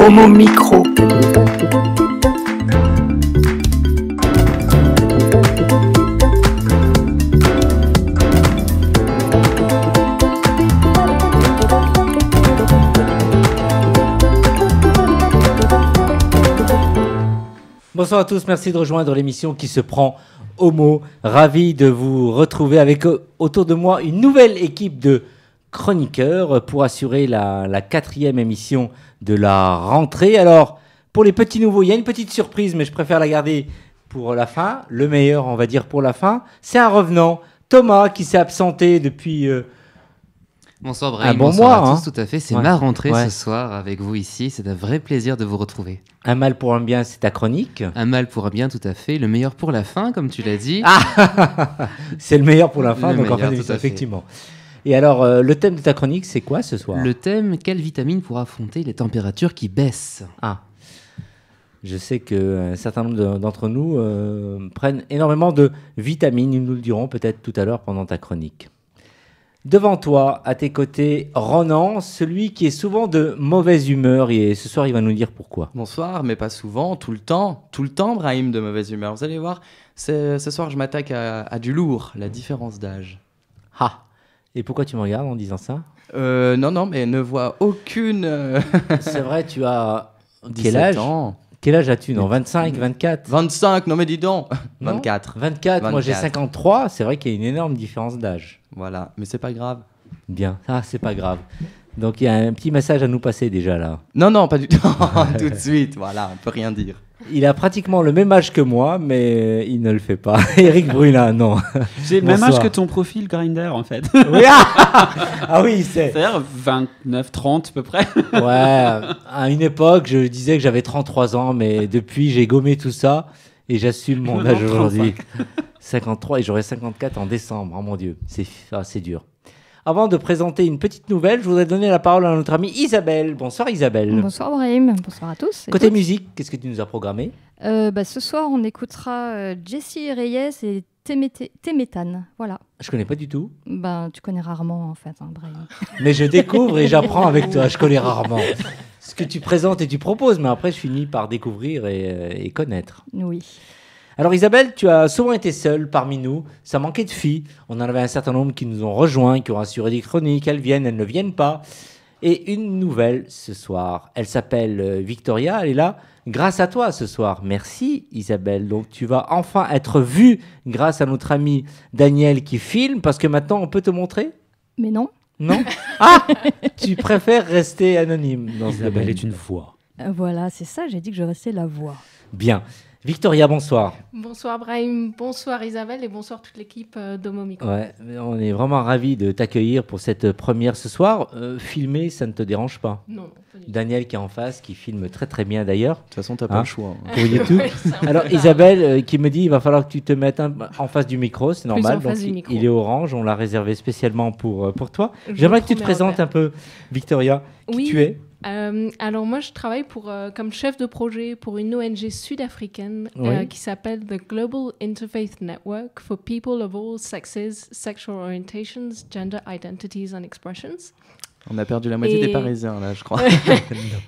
Homo Micro. Bonsoir à tous, merci de rejoindre l'émission qui se prend Homo. Ravi de vous retrouver avec autour de moi une nouvelle équipe de chroniqueurs pour assurer la 4e émission de la rentrée. Alors, pour les petits nouveaux, il y a une petite surprise, mais je préfère la garder pour la fin. Le meilleur, on va dire, pour la fin. C'est un revenant, Thomas, qui s'est absenté depuis... Bonsoir Brahim, bon bonsoir mois, à tous, tout à fait. C'est ma rentrée Ouais. ce soir avec vous ici. C'est un vrai plaisir de vous retrouver. Un mal pour un bien, c'est ta chronique. Un mal pour un bien, tout à fait. Le meilleur pour la fin, comme tu l'as dit. C'est le meilleur pour la fin, Le donc en meilleur, fait, tout à fait. effectivement. Et alors, le thème de ta chronique, c'est quoi ce soir ? Le thème, quelle vitamine pour affronter les températures qui baissent ? Ah, je sais qu'un certain nombre d'entre nous prennent énormément de vitamines. Ils nous le diront peut-être tout à l'heure pendant ta chronique. Devant toi, à tes côtés, Ronan, celui qui est souvent de mauvaise humeur. Et ce soir, il va nous dire pourquoi. Bonsoir, mais pas souvent, tout le temps, Brahim, de mauvaise humeur. Vous allez voir, ce soir, je m'attaque à du lourd, la différence d'âge. Ah, et pourquoi tu me regardes en disant ça ? Non, mais ne vois aucune... C'est vrai, tu as... 17 Quel âge ans. Quel âge as-tu, non ? 25, 24 25, non mais dis donc. Non 24. 24, moi j'ai 24. 53. C'est vrai qu'il y a une énorme différence d'âge. Voilà, mais c'est pas grave. Bien, c'est pas grave. Donc il y a un petit message à nous passer déjà là. Non, pas du tout. Tout de suite, voilà, on peut rien dire. Il a pratiquement le même âge que moi, mais il ne le fait pas. Eric Brulin, non. J'ai le même Bonsoir. âge que ton profil Grindr en fait. Oui, ah oui, c'est. C'est-à-dire 29, 30 à peu près. Ouais, à une époque, je disais que j'avais 33 ans, mais depuis, j'ai gommé tout ça et j'assume mon âge aujourd'hui. 53 et j'aurai 54 en décembre. Oh mon Dieu, c'est dur. Avant de présenter une petite nouvelle, je voudrais donner la parole à notre amie Isabelle. Bonsoir Isabelle. Bonsoir Brahim, bonsoir à tous. Côté Écoute, musique, qu'est-ce que tu nous as programmé ? ce soir, on écoutera Jessie Reyes et Temetan. Voilà. Je connais pas du tout, Tu connais rarement en fait, Brahim. mais je découvre et j'apprends avec toi. Je connais rarement ce que tu présentes et tu proposes, mais après je finis par découvrir et connaître. Oui. Alors Isabelle, tu as souvent été seule parmi nous, ça manquait de filles, on en avait un certain nombre qui nous ont rejoints, qui ont assuré des chroniques, elles viennent, elles ne viennent pas. Et une nouvelle ce soir, elle s'appelle Victoria, elle est là grâce à toi ce soir. Merci Isabelle, donc tu vas enfin être vue grâce à notre ami Daniel qui filme, parce que maintenant on peut te montrer ? Mais non. Non ? Ah ! Tu préfères rester anonyme dans ce domaine. est une voix. Voilà, c'est ça, j'ai dit que je restais la voix. Bien. Victoria, bonsoir. Bonsoir Brahim, bonsoir Isabelle et bonsoir toute l'équipe d'Homo Micro. Ouais, on est vraiment ravis de t'accueillir pour cette première ce soir. Filmer, ça ne te dérange pas ? Non, pas du tout. Daniel qui est en face, qui filme très très bien d'ailleurs. De toute façon, t'as pas Hein le choix. Pour YouTube. Alors Isabelle qui me dit il va falloir que tu te mettes en face du micro, c'est Plus normal. en face Donc, du micro. il est orange, on l'a réservé spécialement pour toi. Je J'aimerais que tu te promets présentes un un peu, Victoria, qui Oui. tu es. Alors moi je travaille comme chef de projet pour une ONG sud-africaine Oui. qui s'appelle The Global Interfaith Network for People of All Sexes, Sexual Orientations, Gender Identities and Expressions. On a perdu la moitié Et- des Parisiens, là, je crois.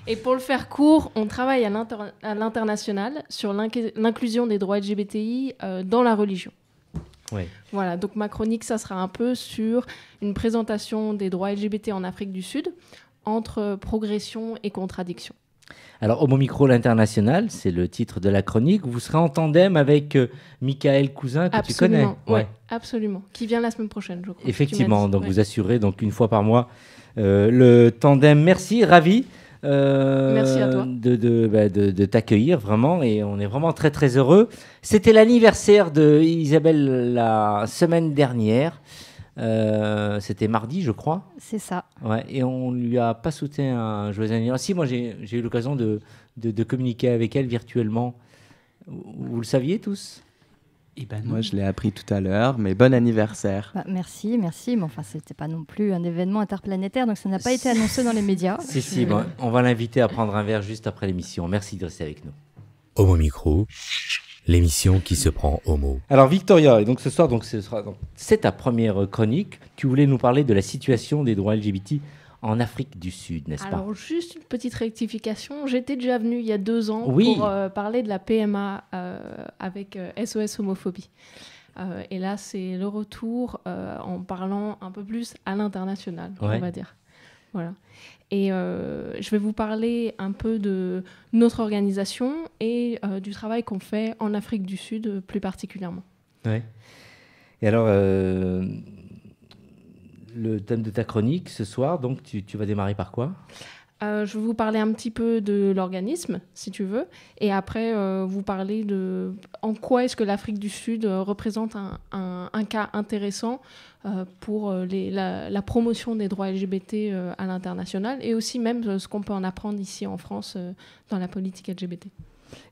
Et pour le faire court, on travaille à l'international sur l'inclusion des droits LGBTI dans la religion. Oui. Voilà, donc ma chronique, ça sera un peu sur une présentation des droits LGBT en Afrique du Sud, entre progression et contradiction. Alors Homo Micro l'international, c'est le titre de la chronique. Vous serez en tandem avec Michael Cousin que tu connais. Absolument, ouais, absolument. Qui vient la semaine prochaine, je crois. Effectivement, Tu m'as dit, donc ouais. vous assurez donc une fois par mois le tandem. Merci, ravi. Merci à toi. De t'accueillir vraiment et on est vraiment très très heureux. C'était l'anniversaire de Isabelle la semaine dernière. C'était mardi, je crois. C'est ça. Ouais, et on lui a pas souhaité un joyeux anniversaire. Si, moi j'ai eu l'occasion de communiquer avec elle virtuellement. Vous le saviez tous ? Et ben non. Moi, je l'ai appris tout à l'heure, mais bon anniversaire. Merci, mais enfin, c'était pas non plus un événement interplanétaire, donc ça n'a pas été annoncé dans les médias. Si, bon, on va l'inviter à prendre un verre juste après l'émission. Merci de rester avec nous. Homo Micro, l'émission qui se prend homo. Alors Victoria, et donc ce soir, c'est ta première chronique. Tu voulais nous parler de la situation des droits LGBT en Afrique du Sud, n'est-ce pas? Alors, juste une petite rectification. J'étais déjà venue il y a 2 ans Oui. pour parler de la PMA avec SOS Homophobie. Et là, c'est le retour en parlant un peu plus à l'international, Ouais. on va dire. Voilà. Et je vais vous parler un peu de notre organisation et du travail qu'on fait en Afrique du Sud, plus particulièrement. Ouais. Et alors, le thème de ta chronique ce soir, donc tu vas démarrer par quoi? Je vais vous parler un petit peu de l'organisme, si tu veux, et après vous parler de en quoi est-ce que l'Afrique du Sud représente un cas intéressant pour la promotion des droits LGBT à l'international, et aussi même ce qu'on peut en apprendre ici en France dans la politique LGBT.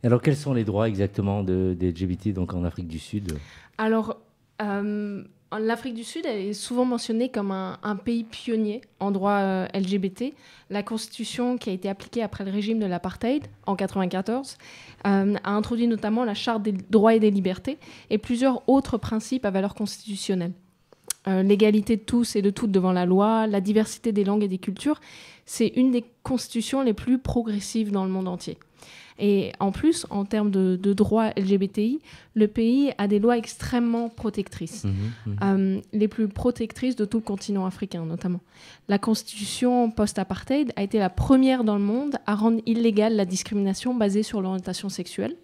Et alors, quels sont les droits exactement des LGBT donc en Afrique du Sud? Alors, l'Afrique du Sud elle est souvent mentionnée comme un pays pionnier en droit LGBT. La constitution qui a été appliquée après le régime de l'apartheid en 1994 a introduit notamment la charte des droits et des libertés et plusieurs autres principes à valeur constitutionnelle. L'égalité de tous et de toutes devant la loi, la diversité des langues et des cultures, c'est une des constitutions les plus progressives dans le monde entier. Et en plus, en termes de droits LGBTI, le pays a des lois extrêmement protectrices, les plus protectrices de tout le continent africain notamment. La constitution post-apartheid a été la première dans le monde à rendre illégale la discrimination basée sur l'orientation sexuelle.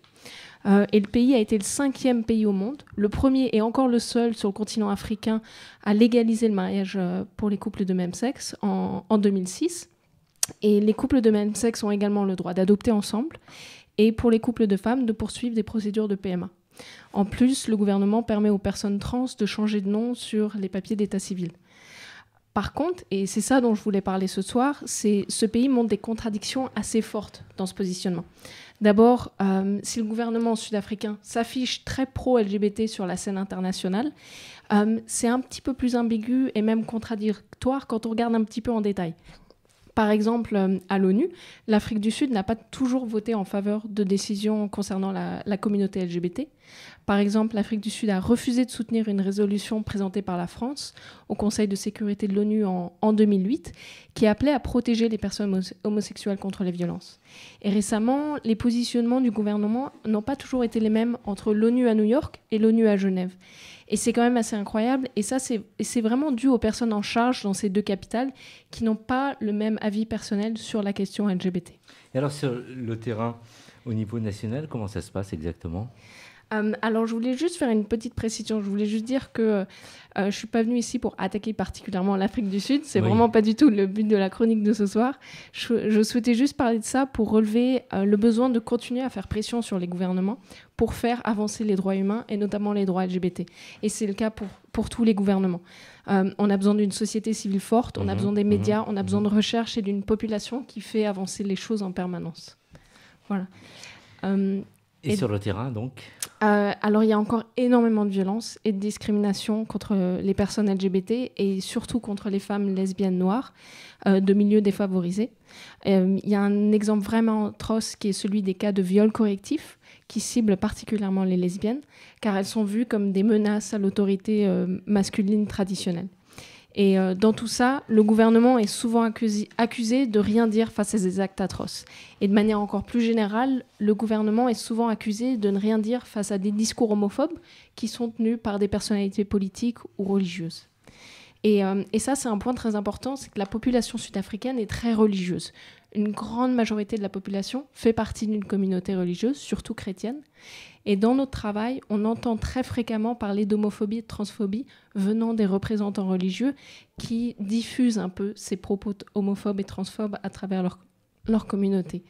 Et le pays a été le 5e pays au monde, le premier et encore le seul sur le continent africain à légaliser le mariage pour les couples de même sexe en 2006. Et les couples de même sexe ont également le droit d'adopter ensemble et pour les couples de femmes de poursuivre des procédures de PMA. En plus, le gouvernement permet aux personnes trans de changer de nom sur les papiers d'état civil. Par contre, et c'est ça dont je voulais parler ce soir, ce pays montre des contradictions assez fortes dans ce positionnement. D'abord, si le gouvernement sud-africain s'affiche très pro-LGBT sur la scène internationale, c'est un petit peu plus ambigu et même contradictoire quand on regarde un petit peu en détail. Par exemple, à l'ONU, l'Afrique du Sud n'a pas toujours voté en faveur de décisions concernant la communauté LGBT. Par exemple, l'Afrique du Sud a refusé de soutenir une résolution présentée par la France au Conseil de sécurité de l'ONU en 2008 qui appelait à protéger les personnes homosexuelles contre les violences. Et récemment, les positionnements du gouvernement n'ont pas toujours été les mêmes entre l'ONU à New York et l'ONU à Genève. Et c'est quand même assez incroyable. Et ça, c'est vraiment dû aux personnes en charge dans ces deux capitales qui n'ont pas le même avis personnel sur la question LGBT. Et alors, sur le terrain, au niveau national, comment ça se passe exactement ? Alors, je voulais juste faire une petite précision. Je voulais juste dire que je ne suis pas venue ici pour attaquer particulièrement l'Afrique du Sud. C'est vraiment pas du tout le but de la chronique de ce soir. Je souhaitais juste parler de ça pour relever le besoin de continuer à faire pression sur les gouvernements pour faire avancer les droits humains et notamment les droits LGBT. Et c'est le cas pour tous les gouvernements. On a besoin d'une société civile forte, on a besoin des médias, on a besoin de recherche et d'une population qui fait avancer les choses en permanence. Voilà. Et sur le terrain, donc ? Alors, il y a encore énormément de violence et de discrimination contre les personnes LGBT et surtout contre les femmes lesbiennes noires de milieux défavorisés. Il y a un exemple vraiment atroce qui est celui des cas de viol correctif qui ciblent particulièrement les lesbiennes car elles sont vues comme des menaces à l'autorité masculine traditionnelle. Et dans tout ça, le gouvernement est souvent accusé de rien dire face à ces actes atroces. Et de manière encore plus générale, le gouvernement est souvent accusé de ne rien dire face à des discours homophobes qui sont tenus par des personnalités politiques ou religieuses. Et ça, c'est un point très important, c'est que la population sud-africaine est très religieuse. Une grande majorité de la population fait partie d'une communauté religieuse, surtout chrétienne. Et dans notre travail, on entend très fréquemment parler d'homophobie et de transphobie venant des représentants religieux qui diffusent un peu ces propos homophobes et transphobes à travers leur communauté.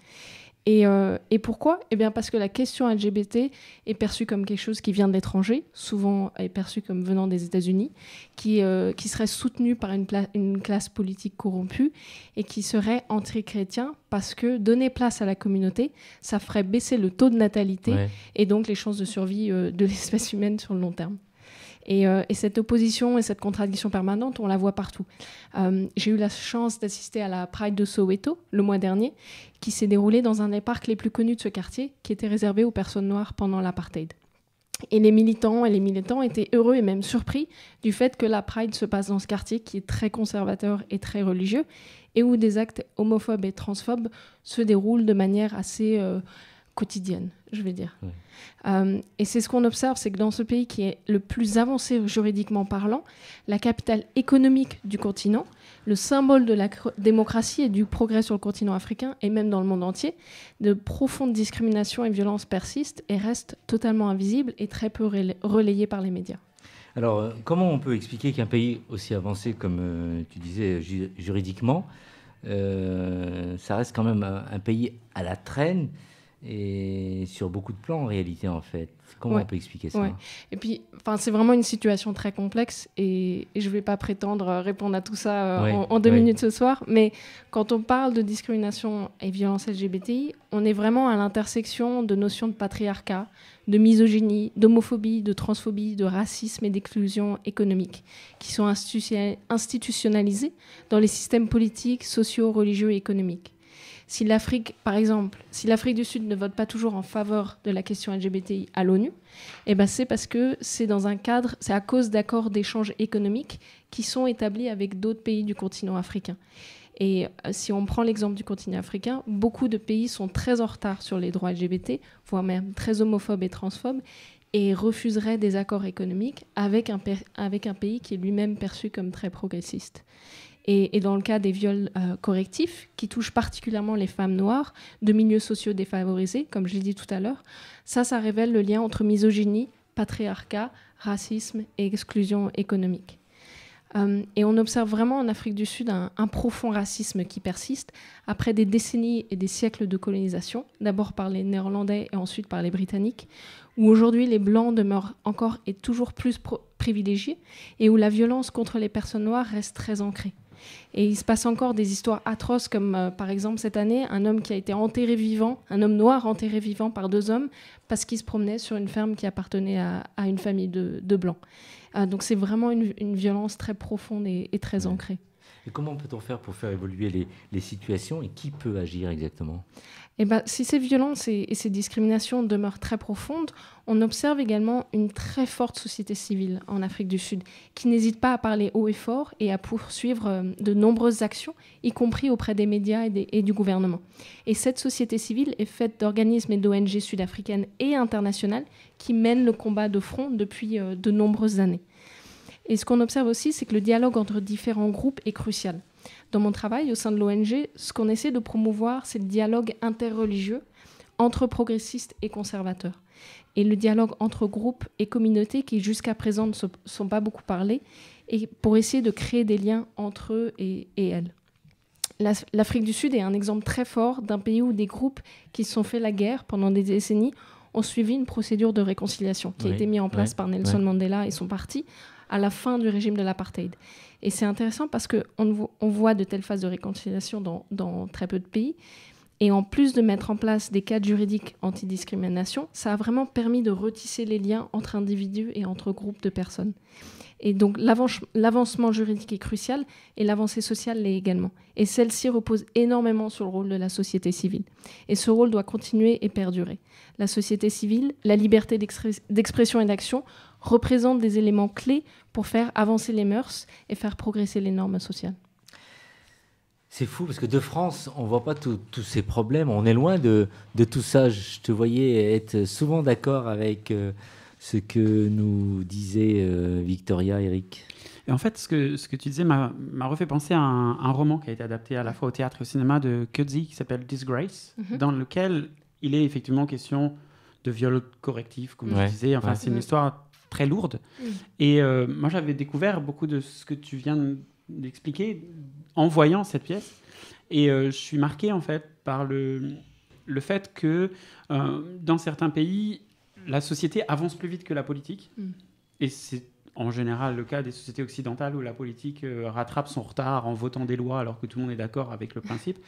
Et pourquoi ? Eh bien parce que la question LGBT est perçue comme quelque chose qui vient de l'étranger, souvent est perçue comme venant des États-Unis, qui serait soutenue par une classe politique corrompue et qui serait anti-chrétien parce que donner place à la communauté, ça ferait baisser le taux de natalité et donc les chances de survie de l'espèce humaine sur le long terme. Et cette opposition et cette contradiction permanente, on la voit partout. J'ai eu la chance d'assister à la Pride de Soweto le mois dernier, qui s'est déroulée dans un des parcs les plus connus de ce quartier, qui était réservé aux personnes noires pendant l'apartheid. Et les militants et les militantes étaient heureux et même surpris du fait que la Pride se passe dans ce quartier qui est très conservateur et très religieux et où des actes homophobes et transphobes se déroulent de manière assez quotidienne, je vais dire. Oui. Et c'est ce qu'on observe, c'est que dans ce pays qui est le plus avancé juridiquement parlant, la capitale économique du continent, le symbole de la démocratie et du progrès sur le continent africain et même dans le monde entier, de profondes discriminations et violences persistent et restent totalement invisibles et très peu relayées par les médias. Alors, comment on peut expliquer qu'un pays aussi avancé, comme tu disais, juridiquement, ça reste quand même un pays à la traîne et sur beaucoup de plans en réalité, en fait. Comment on peut expliquer ça? Et puis, c'est vraiment une situation très complexe et je ne vais pas prétendre répondre à tout ça en 2 minutes ce soir, mais quand on parle de discrimination et violence LGBTI, on est vraiment à l'intersection de notions de patriarcat, de misogynie, d'homophobie, de transphobie, de racisme et d'exclusion économique, qui sont institutionnalisées dans les systèmes politiques, sociaux, religieux et économiques. Si l'Afrique, par exemple, si l'Afrique du Sud ne vote pas toujours en faveur de la question LGBTI à l'ONU, c'est parce que c'est dans un cadre, c'est à cause d'accords d'échange économiques qui sont établis avec d'autres pays du continent africain. Et si on prend l'exemple du continent africain, beaucoup de pays sont très en retard sur les droits LGBT, voire même très homophobes et transphobes, et refuseraient des accords économiques avec un pays qui est lui-même perçu comme très progressiste. Et dans le cas des viols correctifs, qui touchent particulièrement les femmes noires de milieux sociaux défavorisés, comme je l'ai dit tout à l'heure, ça révèle le lien entre misogynie, patriarcat, racisme et exclusion économique. Et on observe vraiment en Afrique du Sud un profond racisme qui persiste après des décennies et des siècles de colonisation, d'abord par les Néerlandais et ensuite par les Britanniques, où aujourd'hui les Blancs demeurent encore et toujours plus privilégiés et où la violence contre les personnes noires reste très ancrée. Et il se passe encore des histoires atroces comme par exemple cette année, un homme qui a été enterré vivant, un homme noir enterré vivant par 2 hommes parce qu'il se promenait sur une ferme qui appartenait à une famille de blancs. Donc c'est vraiment une violence très profonde et très ancrée. Et comment peut-on faire pour faire évoluer les situations et qui peut agir exactement? Si ces violences et ces discriminations demeurent très profondes, on observe également une très forte société civile en Afrique du Sud qui n'hésite pas à parler haut et fort et à poursuivre de nombreuses actions, y compris auprès des médias et du gouvernement. Et cette société civile est faite d'organismes et d'ONG sud-africaines et internationales qui mènent le combat de front depuis de nombreuses années. Et ce qu'on observe aussi, c'est que le dialogue entre différents groupes est crucial. Dans mon travail au sein de l'ONG, ce qu'on essaie de promouvoir, c'est le dialogue interreligieux entre progressistes et conservateurs. Et le dialogue entre groupes et communautés qui jusqu'à présent ne sont pas beaucoup parlés, et pour essayer de créer des liens entre eux et elles. L'Afrique du Sud est un exemple très fort d'un pays où des groupes qui se sont fait la guerre pendant des décennies ont suivi une procédure de réconciliation qui a été mise en place par Nelson Mandela et son parti à la fin du régime de l'apartheid. Et c'est intéressant parce qu'on voit de telles phases de réconciliation dans très peu de pays. Et en plus de mettre en place des cadres juridiques anti-discrimination, ça a vraiment permis de retisser les liens entre individus et entre groupes de personnes. Et donc l'avancement juridique est crucial et l'avancée sociale l'est également. Et celle-ci repose énormément sur le rôle de la société civile. Et ce rôle doit continuer et perdurer. La société civile, la liberté d'expression et d'action représentent des éléments clés pour faire avancer les mœurs et faire progresser les normes sociales. C'est fou parce que de France, on ne voit pas tous ces problèmes. On est loin de tout ça. Je te voyais être souvent d'accord avec ce que nous disait Victoria, Eric. Et en fait, ce que tu disais m'a refait penser à un roman qui a été adapté à la fois au théâtre et au cinéma de Coetzee qui s'appelle Disgrace, dans lequel il est effectivement question de viol correctif, comme je disais. Enfin, c'est une histoire très lourde. Et moi, j'avais découvert beaucoup de ce que tu viens d'expliquer en voyant cette pièce. Et je suis marqué, en fait, par le fait que dans certains pays, la société avance plus vite que la politique. Et c'est en général le cas des sociétés occidentales où la politique rattrape son retard en votant des lois alors que tout le monde est d'accord avec le principe.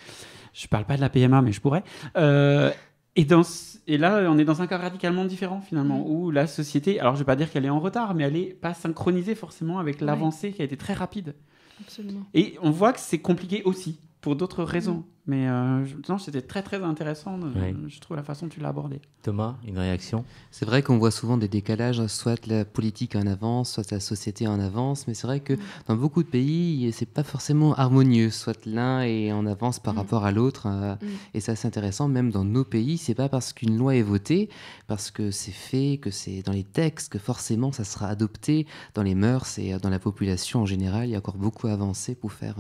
Je ne parle pas de la PMA, mais je pourrais. Et là, on est dans un cas radicalement différent, finalement, où la société, alors je ne vais pas dire qu'elle est en retard, mais elle n'est pas synchronisée forcément avec l'avancée qui a été très rapide. Absolument. Et on voit que c'est compliqué aussi pour d'autres raisons. Mais non, c'était très très intéressant, je trouve, la façon dont tu l'as abordé. Thomas, une réaction? C'est vrai qu'on voit souvent des décalages, soit la politique en avance, soit la société en avance, mais c'est vrai que dans beaucoup de pays, c'est pas forcément harmonieux, soit l'un est en avance par rapport à l'autre, et ça c'est intéressant, même dans nos pays, c'est pas parce qu'une loi est votée, parce que c'est fait, que c'est dans les textes, que forcément ça sera adopté dans les mœurs et dans la population en général. Il y a encore beaucoup à avancer pour faire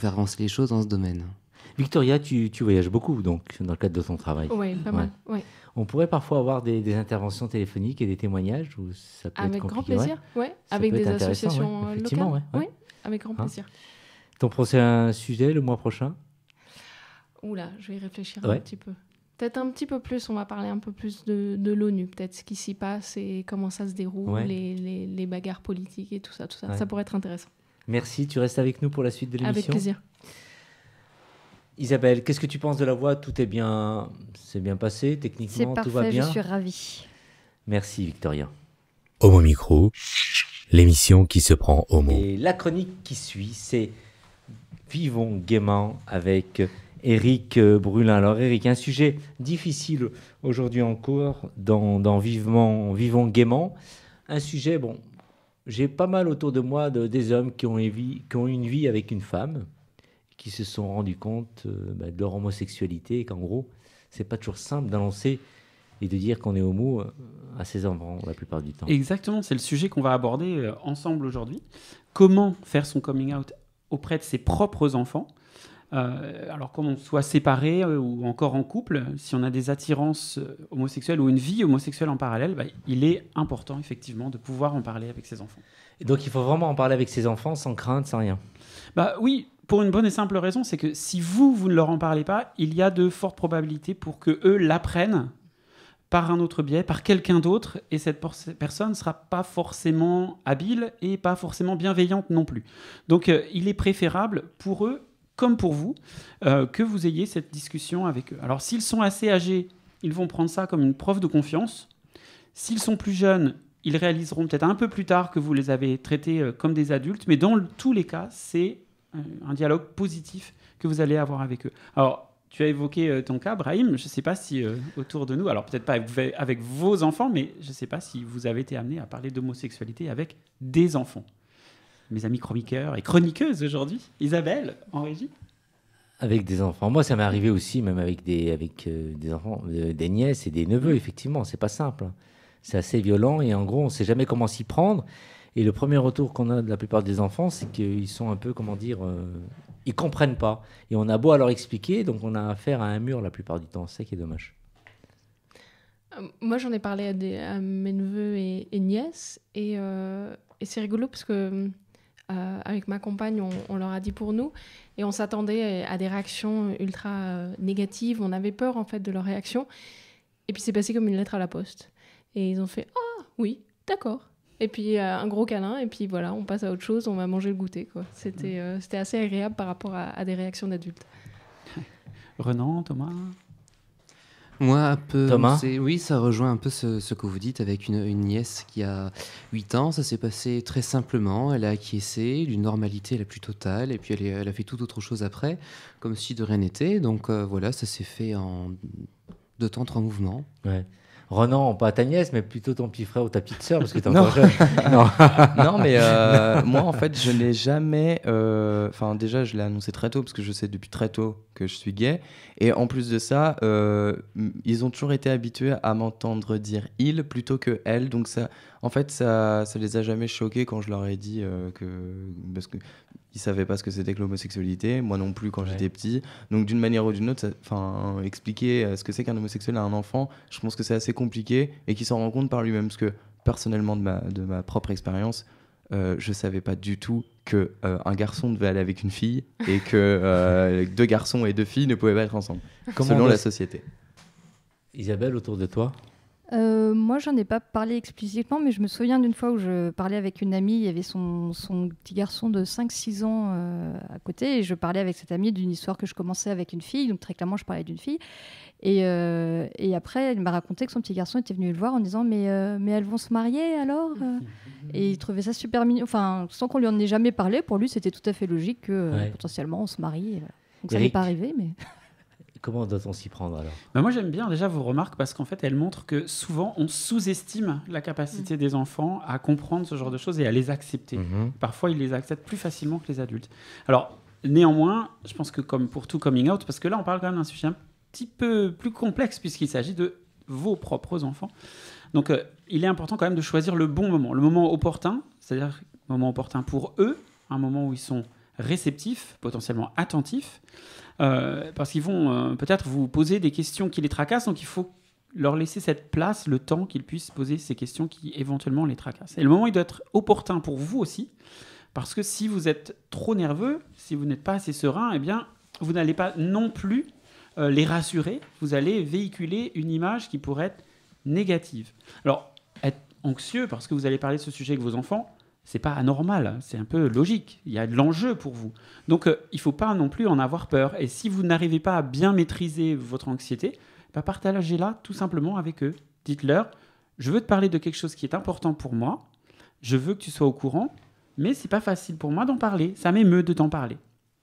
avancer les choses dans ce domaine. Victoria, tu voyages beaucoup donc dans le cadre de ton travail. Oui, pas mal. Ouais. On pourrait parfois avoir des interventions téléphoniques et des témoignages où ça peut avec être grand compliqué. plaisir, avec des associations locales. Oui, avec grand plaisir. Ton prochain sujet le mois prochain? Oula, je vais y réfléchir un petit peu. Peut-être un petit peu plus, on va parler un peu plus de l'ONU, peut-être ce qui s'y passe et comment ça se déroule, les bagarres politiques et tout ça. Ça pourrait être intéressant. Merci, tu restes avec nous pour la suite de l'émission? Avec plaisir. Isabelle, qu'est-ce que tu penses de la voix? Tout est bien, c'est bien passé, techniquement, tout va bien? C'est parfait, je suis ravie. Merci Victoria. Homo Micro, l'émission qui se prend homo. Et la chronique qui suit, c'est Vivons gaiement avec Éric Brulin. Alors Éric, un sujet difficile aujourd'hui encore dans Vivons gaiement. Un sujet, j'ai pas mal autour de moi des hommes qui ont une vie avec une femme, qui se sont rendus compte de leur homosexualité et qu'en gros, c'est pas toujours simple d'annoncer et de dire qu'on est homo à ses enfants la plupart du temps. Exactement, c'est le sujet qu'on va aborder ensemble aujourd'hui. Comment faire son coming out auprès de ses propres enfants, alors qu'on soit séparé ou encore en couple, si on a des attirances homosexuelles ou une vie homosexuelle en parallèle, il est important effectivement de pouvoir en parler avec ses enfants. Et donc il faut vraiment en parler avec ses enfants sans crainte, sans rien? Oui, pour une bonne et simple raison, c'est que si vous ne leur en parlez pas, il y a de fortes probabilités pour que eux l'apprennent par un autre biais, par quelqu'un d'autre, et cette personne ne sera pas forcément habile et pas forcément bienveillante non plus. Donc il est préférable pour eux, comme pour vous, que vous ayez cette discussion avec eux. Alors s'ils sont assez âgés, ils vont prendre ça comme une preuve de confiance. S'ils sont plus jeunes, ils réaliseront peut-être un peu plus tard que vous les avez traités comme des adultes, mais dans tous les cas, c'est un dialogue positif que vous allez avoir avec eux. Alors, tu as évoqué ton cas, Brahim. Je ne sais pas si autour de nous, alors peut-être pas avec vos enfants, mais je ne sais pas si vous avez été amené à parler d'homosexualité avec des enfants. Mes amis chroniqueurs et chroniqueuses aujourd'hui, Isabelle, en régie. Avec des enfants. Moi, ça m'est arrivé aussi, même avec des enfants, des nièces et des neveux, effectivement. C'est pas simple. C'est assez violent et en gros, on ne sait jamais comment s'y prendre. Et le premier retour qu'on a de la plupart des enfants, c'est qu'ils sont un peu, ils comprennent pas. Et on a beau à leur expliquer, donc on a affaire à un mur la plupart du temps. C'est ça qui est dommage. Moi, j'en ai parlé à mes neveux et nièces. Et c'est rigolo parce que avec ma compagne, on leur a dit pour nous. Et on s'attendait à des réactions ultra négatives. On avait peur, en fait, de leurs réactions. Et puis, c'est passé comme une lettre à la poste. Et ils ont fait « Ah, oui, d'accord ». Et puis un gros câlin, et puis voilà, on passe à autre chose, on va manger le goûter, quoi. C'était assez agréable par rapport à des réactions d'adultes. Renan, Thomas? Moi, un peu. Thomas? Oui, ça rejoint un peu ce que vous dites avec une nièce qui a 8 ans. Ça s'est passé très simplement. Elle a acquiescé d'une normalité la plus totale, et puis elle a fait tout autre chose après, comme si de rien n'était. Donc voilà, ça s'est fait en 2 temps, 3 mouvements. Ouais. Renan, pas ta nièce, mais plutôt ton petit frère ou ta petite sœur, parce que t'es encore jeune. Non, mais moi, en fait, je n'ai jamais... Enfin, déjà, je l'ai annoncé très tôt, parce que je sais depuis très tôt que je suis gay. Et en plus de ça, ils ont toujours été habitués à m'entendre dire « il » plutôt que « elle ». Donc, ça, en fait, ça les a jamais choqués quand je leur ai dit que... Parce que ils savaient pas ce que c'était que l'homosexualité, moi non plus quand j'étais petit. Donc d'une manière ou d'une autre, expliquer ce que c'est qu'un homosexuel à un enfant, je pense que c'est assez compliqué et qu'il s'en rend compte par lui-même. Parce que personnellement, de ma propre expérience, je savais pas du tout que un garçon devait aller avec une fille et que 2 garçons et 2 filles ne pouvaient pas être ensemble, selon la société. Isabelle, autour de toi? Moi, j'en ai pas parlé explicitement, mais je me souviens d'une fois où je parlais avec une amie, il y avait son petit garçon de 5-6 ans à côté, et je parlais avec cette amie d'une histoire que je commençais avec une fille, donc très clairement, je parlais d'une fille. Et après, elle m'a raconté que son petit garçon était venu le voir en disant « mais elles vont se marier alors ?» Et il trouvait ça super mignon. Enfin, sans qu'on lui en ait jamais parlé, pour lui, c'était tout à fait logique que potentiellement, on se marie. Et voilà. Donc ça n'est pas arrivé, mais... Comment doit-on s'y prendre alors ? Moi j'aime bien déjà vos remarques parce qu'en fait elles montrent que souvent on sous-estime la capacité des enfants à comprendre ce genre de choses et à les accepter. Parfois ils les acceptent plus facilement que les adultes. Alors néanmoins, je pense que comme pour tout coming out, parce que là on parle quand même d'un sujet un petit peu plus complexe puisqu'il s'agit de vos propres enfants. Donc il est important quand même de choisir le bon moment, le moment opportun, c'est-à-dire le moment opportun pour eux, un moment où ils sont réceptifs, potentiellement attentifs, parce qu'ils vont peut-être vous poser des questions qui les tracassent, donc il faut leur laisser cette place, le temps qu'ils puissent poser ces questions qui éventuellement les tracassent. Et le moment, il doit être opportun pour vous aussi, parce que si vous êtes trop nerveux, si vous n'êtes pas assez serein, eh bien, vous n'allez pas non plus les rassurer, vous allez véhiculer une image qui pourrait être négative. Alors, être anxieux parce que vous allez parler de ce sujet avec vos enfants, c'est pas anormal, c'est un peu logique. Il y a de l'enjeu pour vous. Donc, il ne faut pas non plus en avoir peur. Et si vous n'arrivez pas à bien maîtriser votre anxiété, partagez-la tout simplement avec eux. Dites-leur, je veux te parler de quelque chose qui est important pour moi, je veux que tu sois au courant, mais c'est pas facile pour moi d'en parler. Ça m'émeut de t'en parler.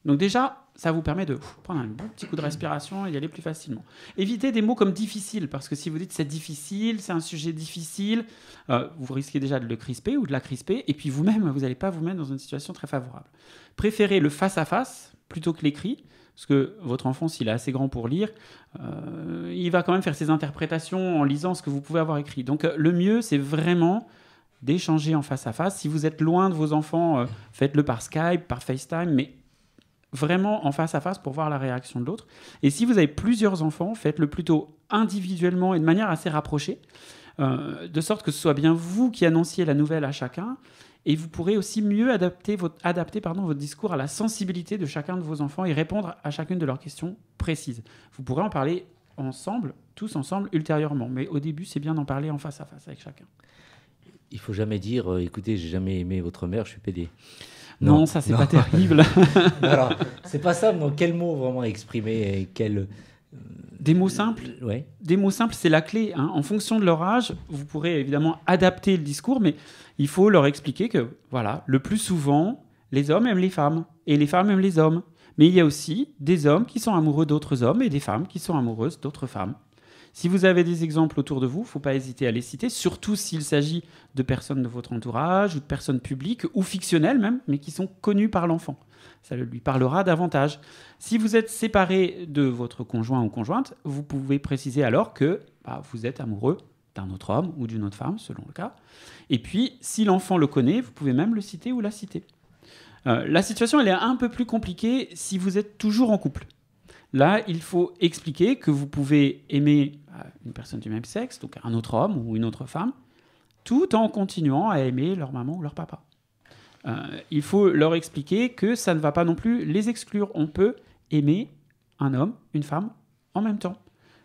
Donc déjà, ça vous permet de prendre un bon petit coup de respiration et y aller plus facilement. Évitez des mots comme difficile, parce que si vous dites c'est difficile, c'est un sujet difficile, vous risquez déjà de le crisper ou de la crisper, et puis vous-même, vous n'allez pas vous mettre dans une situation très favorable. Préférez le face-à-face plutôt que l'écrit, parce que votre enfant, s'il est assez grand pour lire, il va quand même faire ses interprétations en lisant ce que vous pouvez avoir écrit. Donc le mieux, c'est vraiment d'échanger en face-à-face. Si vous êtes loin de vos enfants, faites-le par Skype, par FaceTime, mais vraiment en face à face pour voir la réaction de l'autre. Et si vous avez plusieurs enfants, faites-le plutôt individuellement et de manière assez rapprochée, de sorte que ce soit bien vous qui annonciez la nouvelle à chacun, et vous pourrez aussi mieux adapter votre discours à la sensibilité de chacun de vos enfants et répondre à chacune de leurs questions précises. Vous pourrez en parler ensemble, tous ensemble, ultérieurement, mais au début, c'est bien d'en parler en face à face avec chacun. Il ne faut jamais dire écoutez, j'ai jamais aimé votre mère, je suis pédé. Non, ça, c'est pas terrible. Alors, c'est pas ça, mais quel mot vraiment exprimer et quel... Des mots simples. Ouais. Des mots simples, c'est la clé. Hein. En fonction de leur âge, vous pourrez évidemment adapter le discours, mais il faut leur expliquer que, voilà, le plus souvent, les hommes aiment les femmes et les femmes aiment les hommes. Mais il y a aussi des hommes qui sont amoureux d'autres hommes et des femmes qui sont amoureuses d'autres femmes. Si vous avez des exemples autour de vous, il ne faut pas hésiter à les citer, surtout s'il s'agit de personnes de votre entourage ou de personnes publiques ou fictionnelles même, mais qui sont connues par l'enfant. Ça lui parlera davantage. Si vous êtes séparé de votre conjoint ou conjointe, vous pouvez préciser alors que vous êtes amoureux d'un autre homme ou d'une autre femme, selon le cas. Et puis, si l'enfant le connaît, vous pouvez même le citer ou la citer. La situation, elle est un peu plus compliquée si vous êtes toujours en couple. Là, il faut expliquer que vous pouvez aimer une personne du même sexe, donc un autre homme ou une autre femme, tout en continuant à aimer leur maman ou leur papa. Il faut leur expliquer que ça ne va pas non plus les exclure. On peut aimer un homme, une femme en même temps.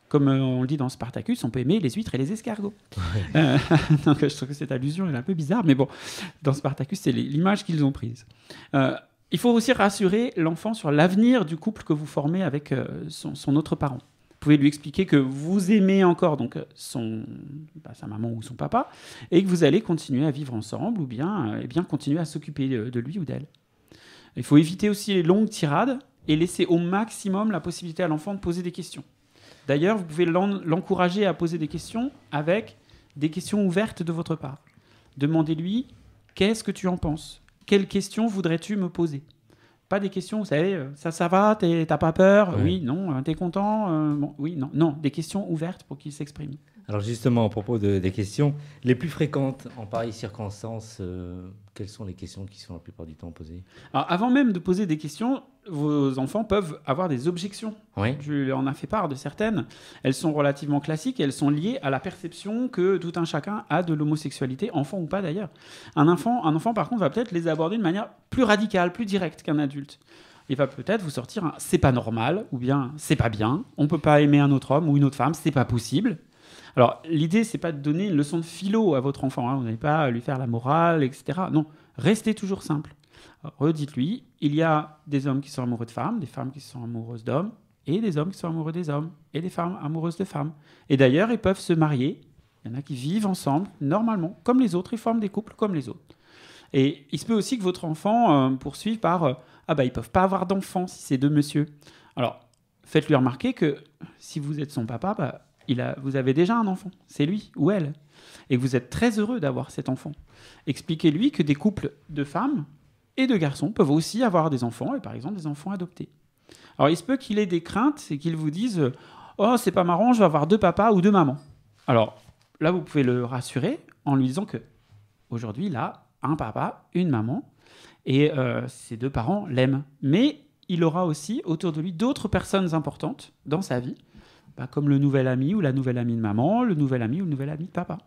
Comme on le dit dans Spartacus, on peut aimer les huîtres et les escargots. Ouais. Donc, je trouve que cette allusion est un peu bizarre, mais bon, dans Spartacus, c'est l'image qu'ils ont prise. Il faut aussi rassurer l'enfant sur l'avenir du couple que vous formez avec son autre parent. Vous pouvez lui expliquer que vous aimez encore donc, sa maman ou son papa et que vous allez continuer à vivre ensemble ou bien continuer à s'occuper de lui ou d'elle. Il faut éviter aussi les longues tirades et laisser au maximum la possibilité à l'enfant de poser des questions. D'ailleurs, vous pouvez l'encourager à poser des questions avec des questions ouvertes de votre part. Demandez-lui « Qu'est-ce que tu en penses ? Quelles questions voudrais-tu me poser ?» Pas des questions, vous savez, ça va, t'as pas peur ? Ouais. Oui, non, t'es content ? Bon, oui, non. Non, des questions ouvertes pour qu'il s'exprime. Alors justement, à propos des questions les plus fréquentes en pareilles circonstances, quelles sont les questions qui sont la plupart du temps posées ? Alors, avant même de poser des questions, vos enfants peuvent avoir des objections. Oui. Je en ai fait part de certaines. Elles sont relativement classiques et elles sont liées à la perception que tout un chacun a de l'homosexualité, enfant ou pas d'ailleurs. Un enfant, par contre, va peut-être les aborder de manière plus radicale, plus directe qu'un adulte. Il va peut-être vous sortir un « c'est pas normal » ou bien « c'est pas bien », on peut pas aimer un autre homme ou une autre femme, c'est pas possible. Alors, l'idée, c'est pas de donner une leçon de philo à votre enfant, hein. Vous n'allez pas lui faire la morale, etc. Non, restez toujours simple. Redites-lui, il y a des hommes qui sont amoureux de femmes, des femmes qui sont amoureuses d'hommes, et des hommes qui sont amoureux des hommes, et des femmes amoureuses de femmes. Et d'ailleurs, ils peuvent se marier. Il y en a qui vivent ensemble, normalement, comme les autres. Ils forment des couples comme les autres. Et il se peut aussi que votre enfant poursuive par « Ah bah, ils peuvent pas avoir d'enfants si c'est deux messieurs. » Alors, faites-lui remarquer que si vous êtes son papa, vous avez déjà un enfant, c'est lui ou elle, et que vous êtes très heureux d'avoir cet enfant. Expliquez-lui que des couples de femmes et de garçons peuvent aussi avoir des enfants, et par exemple des enfants adoptés. Alors, il se peut qu'il ait des craintes et qu'il vous dise « Oh, c'est pas marrant, je vais avoir 2 papas ou 2 mamans. » Alors, là, vous pouvez le rassurer en lui disant que aujourd'hui, il a un papa, une maman, et ses 2 parents l'aiment. Mais il aura aussi autour de lui d'autres personnes importantes dans sa vie, comme le nouvel ami ou la nouvelle amie de maman, le nouvel ami ou le nouvel ami de papa.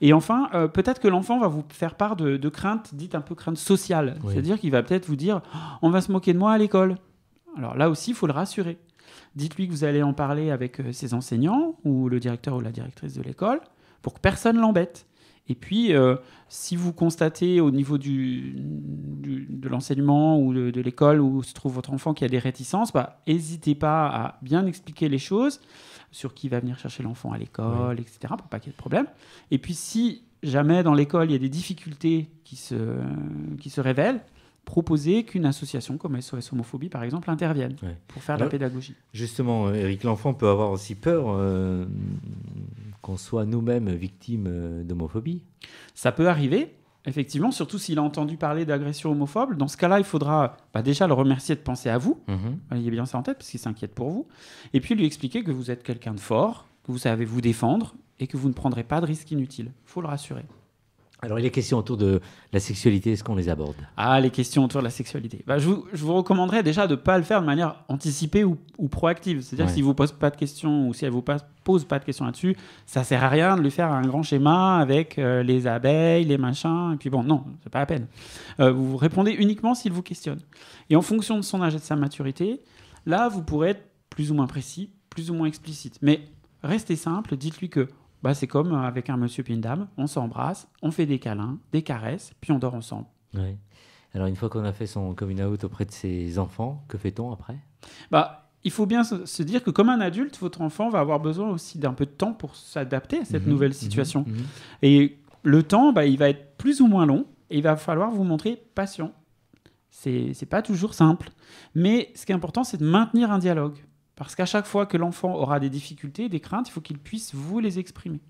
Et enfin, peut-être que l'enfant va vous faire part de craintes dites un peu craintes sociales. Oui. C'est-à-dire qu'il va peut-être vous dire « On va se moquer de moi à l'école ». Alors là aussi, il faut le rassurer. Dites-lui que vous allez en parler avec ses enseignants ou le directeur ou la directrice de l'école pour que personne ne l'embête. Et puis, si vous constatez au niveau de l'enseignement ou de l'école où se trouve votre enfant qui a des réticences, n'hésitez pas à bien expliquer les choses sur qui va venir chercher l'enfant à l'école, oui. etc., pour pas qu'il y ait de problème. Et puis, si jamais dans l'école, il y a des difficultés qui se révèlent, proposez qu'une association comme SOS Homophobie, par exemple, intervienne pour faire de la pédagogie. Justement, Eric, l'enfant peut avoir aussi peur qu'on soit nous-mêmes victimes d'homophobie. Ça peut arriver, effectivement, surtout s'il a entendu parler d'agression homophobe. Dans ce cas-là, il faudra déjà le remercier de penser à vous. Ayez bien ça en tête, parce qu'il s'inquiète pour vous. Et puis lui expliquer que vous êtes quelqu'un de fort, que vous savez vous défendre et que vous ne prendrez pas de risques inutiles. Il faut le rassurer. Alors, il y a des questions autour de la sexualité. Est-ce qu'on les aborde ? Les questions autour de la sexualité. Je vous recommanderais déjà de ne pas le faire de manière anticipée ou proactive. C'est-à-dire que s'il ne vous pose pas de questions ou si elle ne vous pose pas de questions là-dessus, ça ne sert à rien de lui faire un grand schéma avec les abeilles, les machins. Et puis bon, non, ce n'est pas la peine. Vous répondez uniquement s'il vous questionne. Et en fonction de son âge et de sa maturité, là, vous pourrez être plus ou moins précis, plus ou moins explicite. Mais restez simple, dites-lui que c'est comme avec un monsieur puis une dame, on s'embrasse, on fait des câlins, des caresses, puis on dort ensemble. Oui. Alors, une fois qu'on a fait son coming out auprès de ses enfants, que fait-on après ? Il faut bien se dire que comme un adulte, votre enfant va avoir besoin aussi d'un peu de temps pour s'adapter à cette nouvelle situation. Et le temps, il va être plus ou moins long et il va falloir vous montrer patient. C'est pas toujours simple. Mais ce qui est important, c'est de maintenir un dialogue. Parce qu'à chaque fois que l'enfant aura des difficultés, des craintes, il faut qu'il puisse vous les exprimer.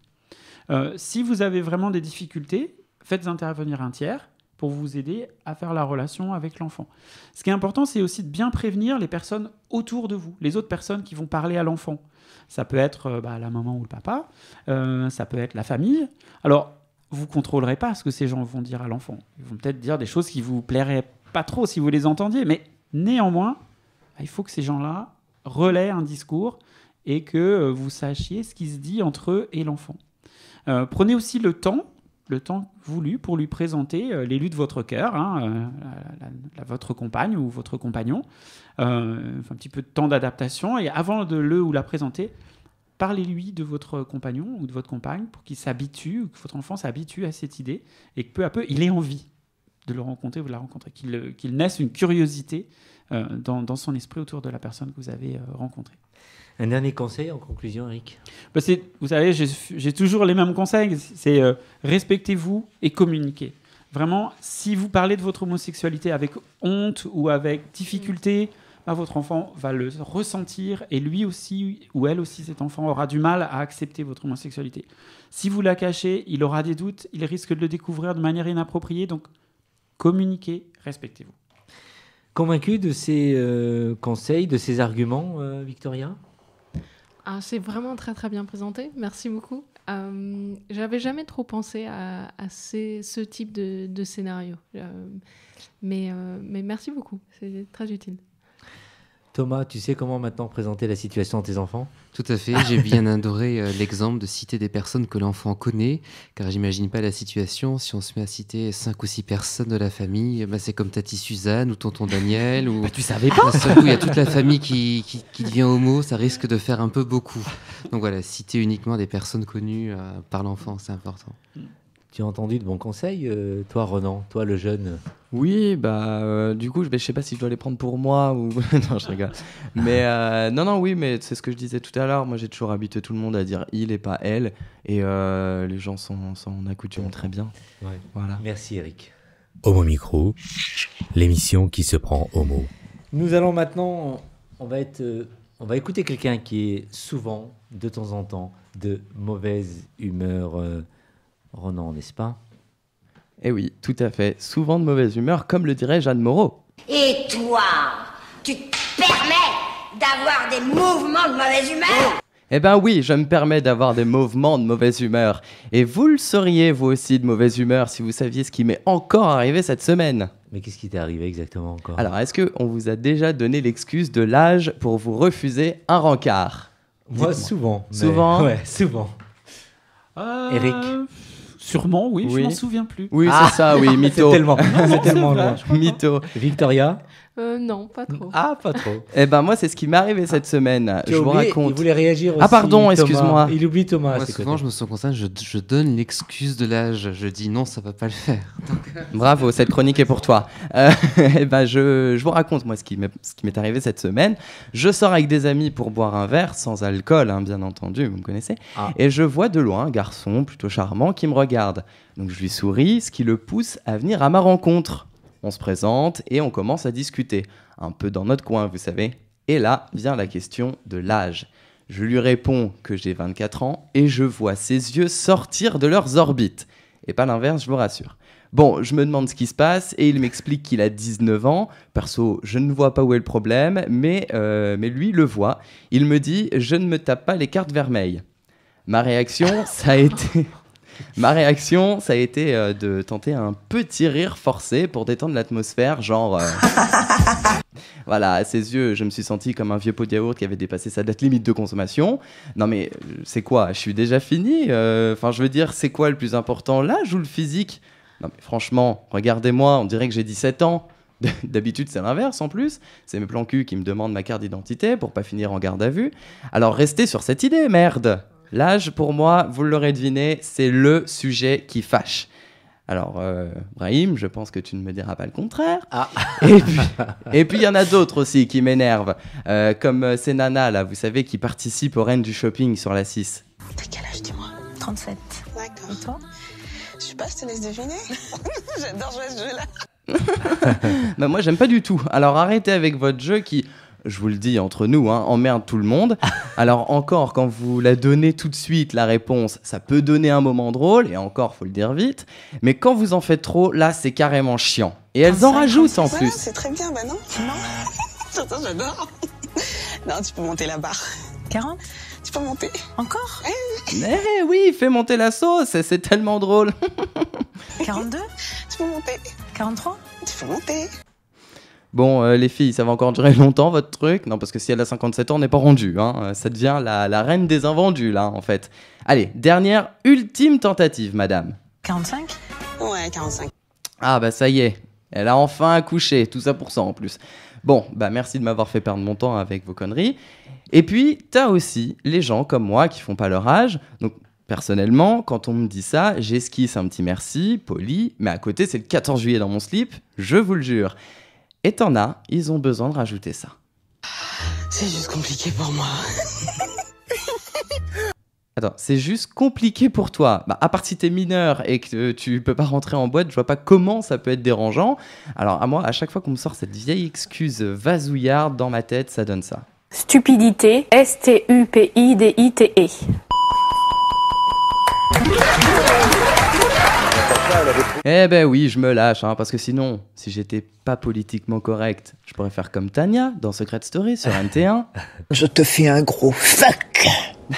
Si vous avez vraiment des difficultés, faites intervenir un tiers pour vous aider à faire la relation avec l'enfant. Ce qui est important, c'est aussi de bien prévenir les personnes autour de vous, les autres personnes qui vont parler à l'enfant. Ça peut être la maman ou le papa, ça peut être la famille. Alors, vous ne contrôlerez pas ce que ces gens vont dire à l'enfant. Ils vont peut-être dire des choses qui ne vous plairaient pas trop si vous les entendiez, mais néanmoins, il faut que ces gens-là relaie un discours et que vous sachiez ce qui se dit entre eux et l'enfant. Prenez aussi le temps voulu pour lui présenter l'élu de votre cœur, votre compagne ou votre compagnon, un petit peu de temps d'adaptation, et avant de le ou la présenter, parlez-lui de votre compagnon ou de votre compagne pour qu'il s'habitue, ou que votre enfant s'habitue à cette idée, et que peu à peu, il ait envie de le rencontrer ou de la rencontrer, qu'il naisse une curiosité dans son esprit autour de la personne que vous avez rencontrée. Un dernier conseil en conclusion, Eric ? Vous savez, j'ai toujours les mêmes conseils. C'est respectez-vous et communiquez. Vraiment, si vous parlez de votre homosexualité avec honte ou avec difficulté, votre enfant va le ressentir et lui aussi, ou elle aussi, cet enfant aura du mal à accepter votre homosexualité. Si vous la cachez, il aura des doutes, il risque de le découvrir de manière inappropriée. Donc, communiquez, respectez-vous. Convaincu de ces conseils, de ces arguments, Victoria ? C'est vraiment très très bien présenté, merci beaucoup. J'avais jamais trop pensé à ce type de scénario, mais merci beaucoup, c'est très utile. Thomas, tu sais comment maintenant présenter la situation à tes enfants ? Tout à fait, j'ai bien adoré l'exemple de citer des personnes que l'enfant connaît, car j'imagine pas la situation, si on se met à citer 5 ou 6 personnes de la famille, c'est comme Tati Suzanne ou Tonton Daniel, ou... tu savais pas ? Il y a toute la famille qui devient homo, ça risque de faire un peu beaucoup. Donc voilà, citer uniquement des personnes connues par l'enfant, c'est important. Tu as entendu de bons conseils, toi Ronan, toi le jeune ? Oui, du coup, je sais pas si je dois les prendre pour moi ou... non, je rigole. Mais oui, mais c'est ce que je disais tout à l'heure. Moi, j'ai toujours habitué tout le monde à dire il et pas elle. Et les gens s'en accoutument très bien. Ouais. Voilà. Merci Eric. Homo Micro, l'émission qui se prend homo. Nous allons maintenant on va écouter quelqu'un qui est souvent, de temps en temps, de mauvaise humeur. Ronan, n'est-ce pas? Eh oui, tout à fait. Souvent de mauvaise humeur, comme le dirait Jeanne Moreau. Et toi, tu te permets d'avoir des mouvements de mauvaise humeur? Eh ben oui, je me permets d'avoir des mouvements de mauvaise humeur. Et vous le seriez, vous aussi, de mauvaise humeur, si vous saviez ce qui m'est encore arrivé cette semaine. Mais qu'est-ce qui t'est arrivé exactement encore? Alors, est-ce qu'on vous a déjà donné l'excuse de l'âge pour vous refuser un rencard? Moi, souvent. Souvent? Ouais, souvent. Eric? Sûrement, oui, Oui. je m'en souviens plus. Oui, c'est ça, oui, mytho. C'est tellement loin. Mytho. Victoria? Non, pas trop. Ah, pas trop. Eh ben moi, c'est ce qui m'est arrivé cette semaine. Tu Je as vous oublié, raconte. Il voulait réagir aussi. Ah pardon, Thomas. excuse-moi. Il oublie Thomas. Moi, souvent, je me sens comme ça, je donne l'excuse de l'âge. Je dis non, ça va pas le faire. Bravo, cette chronique est pour toi. Eh ben je vous raconte moi ce qui m'est arrivé cette semaine. Je sors avec des amis pour boire un verre, sans alcool, hein, bien entendu, vous me connaissez. Ah. Et je vois de loin un garçon plutôt charmant qui me regarde. Donc je lui souris, ce qui le pousse à venir à ma rencontre. On se présente et on commence à discuter. Un peu dans notre coin, vous savez. Et là vient la question de l'âge. Je lui réponds que j'ai 24 ans et je vois ses yeux sortir de leurs orbites. Et pas l'inverse, je vous rassure. Bon, je me demande ce qui se passe et il m'explique qu'il a 19 ans. Perso, je ne vois pas où est le problème, mais lui le voit. Il me dit « Je ne me tape pas les cartes vermeilles ». Ma réaction, ça a été de tenter un petit rire forcé pour détendre l'atmosphère, genre... Voilà, à ses yeux, je me suis senti comme un vieux pot de yaourt qui avait dépassé sa date limite de consommation. Non mais, c'est quoi? Je suis déjà fini? Enfin, je veux dire, c'est quoi le plus important, l'âge ou le physique? Non mais franchement, regardez-moi, on dirait que j'ai 17 ans. D'habitude, c'est l'inverse en plus. C'est mes plans cul qui me demandent ma carte d'identité pour pas finir en garde à vue. Alors restez sur cette idée, merde! L'âge, pour moi, vous l'aurez deviné, c'est le sujet qui fâche. Alors, Brahim, je pense que tu ne me diras pas le contraire. Ah. Et puis, il y en a d'autres aussi qui m'énervent. Comme ces nanas, là, vous savez, qui participent aux reines du shopping sur la 6. T'as quel âge, dis-moi? 37. D'accord. Et toi? Je sais pas, je te laisse deviner. J'adore jouer à ce jeu-là. Bah, moi, j'aime pas du tout. Alors, arrêtez avec votre jeu qui... Je vous le dis entre nous, hein, emmerde tout le monde. Alors encore, quand vous la donnez tout de suite, la réponse, ça peut donner un moment drôle, et encore, faut le dire vite. Mais quand vous en faites trop, là, c'est carrément chiant. Et elles en rajoutent en Voilà, plus. c'est très bien, bah non. Non. Attends, j'adore. Non, tu peux monter la barre. 40? Tu peux monter. Encore? Eh oui, fais monter la sauce, c'est tellement drôle. 42? Tu peux monter. 43? Tu peux monter. Bon, les filles, ça va encore durer longtemps, votre truc? Non, parce que si elle a 57 ans, on n'est pas rendu. Hein. Ça devient la reine des invendus, là, en fait. Allez, dernière, ultime tentative, madame. 45? Ouais, 45. Ah, bah ça y est, elle a enfin accouché, tout ça pour ça, en plus. Bon, bah merci de m'avoir fait perdre mon temps avec vos conneries. Et puis, t'as aussi les gens comme moi qui font pas leur âge. Donc, personnellement, quand on me dit ça, j'esquisse un petit merci, poli, mais à côté, c'est le 14 juillet dans mon slip, je vous le jure. Et t'en as, ils ont besoin de rajouter ça. C'est juste compliqué pour moi. Attends, c'est juste compliqué pour toi. Bah, à part si t'es mineur et que tu peux pas rentrer en boîte, je vois pas comment ça peut être dérangeant. Alors, à moi, à chaque fois qu'on me sort cette vieille excuse vasouillarde dans ma tête, ça donne ça. Stupidité, S-T-U-P-I-D-I-T-E. Eh ben oui, je me lâche, hein, parce que sinon, si j'étais pas politiquement correct, je pourrais faire comme Tania dans Secret Story sur NT1. Je te fais un gros fuck.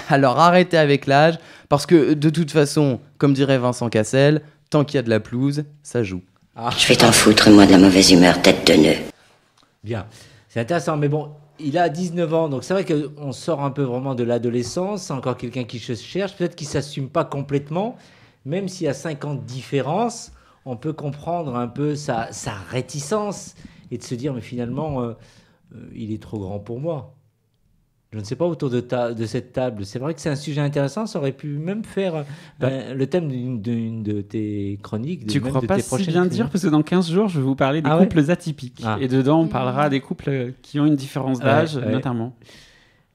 Alors arrêtez avec l'âge, parce que de toute façon, comme dirait Vincent Cassel, tant qu'il y a de la pelouse, ça joue. Je vais t'en foutre, moi, de la mauvaise humeur, tête de nœud. Bien, c'est intéressant, mais bon, il a 19 ans, donc c'est vrai qu'on sort un peu vraiment de l'adolescence, c'est encore quelqu'un qui se cherche, peut-être qu'il ne s'assume pas complètement, même s'il y a 5 ans de différence, on peut comprendre un peu sa réticence et de se dire, mais finalement, il est trop grand pour moi. Je ne sais pas, autour de cette table, c'est vrai que c'est un sujet intéressant, ça aurait pu même faire le thème d'une de tes chroniques. Tu crois pas si bien dire, parce que dans 15 jours, je vais vous parler des couples atypiques. Et dedans, on parlera des couples qui ont une différence d'âge, notamment.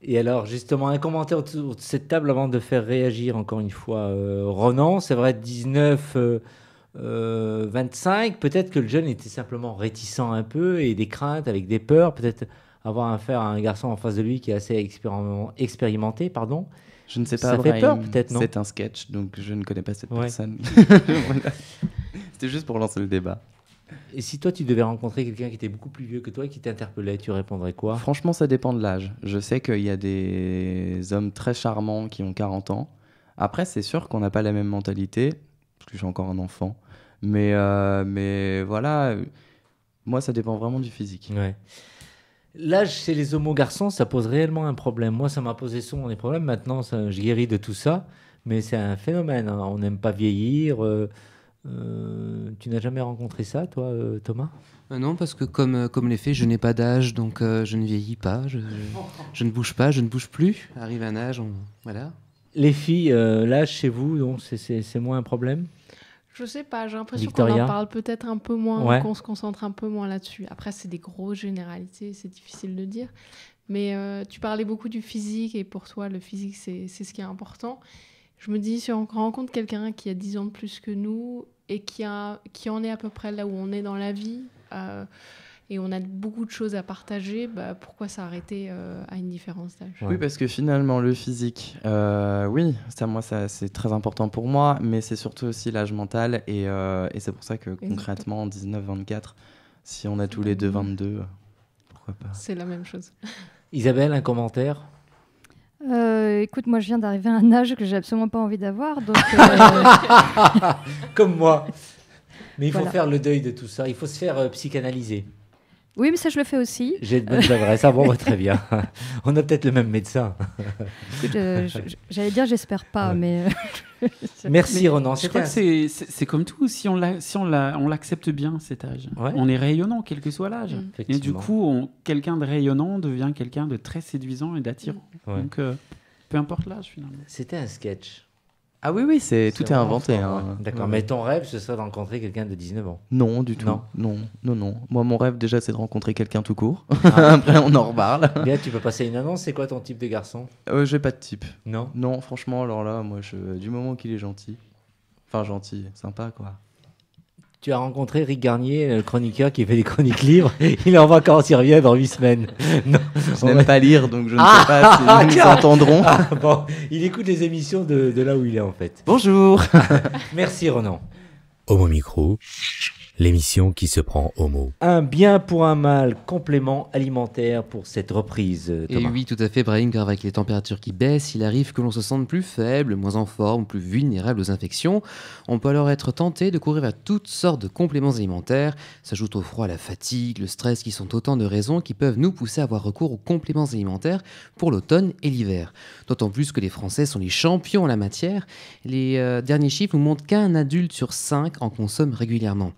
Et alors, justement, un commentaire autour de cette table avant de faire réagir encore une fois Ronan. C'est vrai, 19, 25, peut-être que le jeune était simplement réticent un peu et des craintes, avec des peurs, peut-être avoir affaire à un garçon en face de lui qui est assez expérimenté, pardon. Je ne sais pas, Ça fait peur, Brahim. peut-être, non? C'est un sketch, donc je ne connais pas cette Ouais. personne. Voilà. C'était juste pour lancer le débat. Et si toi, tu devais rencontrer quelqu'un qui était beaucoup plus vieux que toi et qui t'interpellait, tu répondrais quoi? Franchement, ça dépend de l'âge. Je sais qu'il y a des hommes très charmants qui ont 40 ans. Après, c'est sûr qu'on n'a pas la même mentalité, parce que je suis encore un enfant. Mais voilà, moi, ça dépend vraiment du physique. Ouais. L'âge chez les homos-garçons, ça pose réellement un problème. Moi, ça m'a posé souvent des problèmes. Maintenant, je guéris de tout ça. Mais c'est un phénomène, hein. On n'aime pas vieillir. Tu n'as jamais rencontré ça, toi, Thomas? Non, parce que comme les faits, je n'ai pas d'âge, donc je ne vieillis pas, je ne bouge pas, je ne bouge plus. Arrive un âge, voilà. Les filles, l'âge chez vous, donc c'est moins un problème? Je sais pas, j'ai l'impression qu'on Victoria? en parle peut-être un peu moins, Ouais. qu'on se concentre un peu moins là-dessus. Après, c'est des grosses généralités, c'est difficile de dire. Mais tu parlais beaucoup du physique, et pour toi, le physique, c'est ce qui est important. Je me dis, si on rencontre quelqu'un qui a 10 ans de plus que nous, et qui en est à peu près là où on est dans la vie, et on a beaucoup de choses à partager, pourquoi s'arrêter à une différence d'âge? Ouais. Oui, parce que finalement, le physique, oui, ça, c'est très important pour moi, mais c'est surtout aussi l'âge mental, et c'est pour ça que concrètement, 19-24, si on a tous les deux 22, pourquoi pas? C'est la même chose. Isabelle, un commentaire? Écoute, moi je viens d'arriver à un âge que j'ai absolument pas envie d'avoir, donc Comme moi. Mais il faut Voilà. faire le deuil de tout ça. Il faut se faire psychanalyser. oui, mais ça je le fais aussi. J'ai de bonnes adresses. Ah bon, très bien. On a peut-être le même médecin. Écoute, j'allais dire j'espère pas, Ouais. mais Merci, Mais Ronan. je crois que c'est comme tout, si on l'accepte bien, cet âge. Ouais. On est rayonnant, quel que soit l'âge. Et du Effectivement. coup, quelqu'un de rayonnant devient quelqu'un de très séduisant et d'attirant. Ouais. Donc, peu importe l'âge, finalement. C'était un sketch. Ah oui, tout est vraiment inventé. fort, Hein. ouais. D'accord, Ouais. mais ton rêve, ce serait de rencontrer quelqu'un de 19 ans. Non, du tout. Non. Non. Moi, mon rêve, déjà, c'est de rencontrer quelqu'un tout court. Ah. Après, on en reparle. Bien, tu peux passer une annonce. C'est quoi ton type de garçon? J'ai pas de type. Non. Non, franchement, alors là, moi, du moment qu'il est gentil. Enfin, gentil, sympa, quoi. Tu as rencontré Rick Garnier, le chroniqueur qui fait des chroniques livres. Il est en vacances, il revient dans 8 semaines. Non. Je n'aime pas lire, donc je ne sais pas si nous nous entendrons. Ah, bon, il écoute les émissions de là où il est, en fait. Bonjour. Merci, Ronan. Homo Micro, l'émission qui se prend homo. Un bien pour un mal, complément alimentaire pour cette reprise, Et Thomas. oui, tout à fait, Brahim, car avec les températures qui baissent, il arrive que l'on se sente plus faible, moins en forme, plus vulnérable aux infections. On peut alors être tenté de courir vers toutes sortes de compléments alimentaires. S'ajoute au froid la fatigue, le stress, qui sont autant de raisons qui peuvent nous pousser à avoir recours aux compléments alimentaires pour l'automne et l'hiver. D'autant plus que les Français sont les champions en la matière. Les derniers chiffres nous montrent qu'un adulte sur 5 en consomme régulièrement.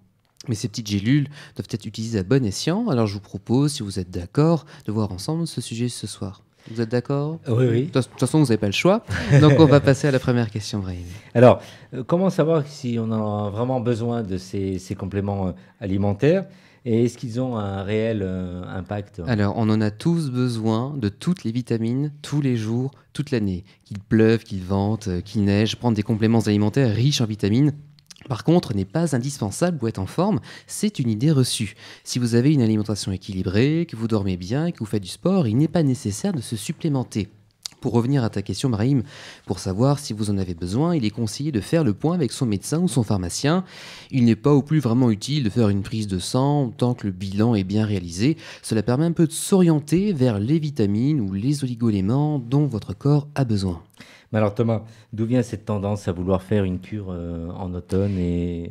Mais ces petites gélules doivent être utilisées à bon escient. Alors je vous propose, si vous êtes d'accord, de voir ensemble ce sujet ce soir. Vous êtes d'accord? Oui. De toute façon, vous n'avez pas le choix. Donc on va passer à la première question, Brahim. Alors, comment savoir si on a vraiment besoin de ces compléments alimentaires et est-ce qu'ils ont un réel impact? Alors, on en a tous besoin de toutes les vitamines, tous les jours, toute l'année. Qu'il pleuve, qu'il vente, qu'il neige, prendre des compléments alimentaires riches en vitamines, par contre, n'est pas indispensable pour être en forme, c'est une idée reçue. Si vous avez une alimentation équilibrée, que vous dormez bien et que vous faites du sport, il n'est pas nécessaire de se supplémenter. Pour revenir à ta question, Brahim, pour savoir si vous en avez besoin, il est conseillé de faire le point avec son médecin ou son pharmacien. Il n'est pas au plus vraiment utile de faire une prise de sang tant que le bilan est bien réalisé. Cela permet un peu de s'orienter vers les vitamines ou les oligo-éléments dont votre corps a besoin. Mais alors Thomas, d'où vient cette tendance à vouloir faire une cure en automne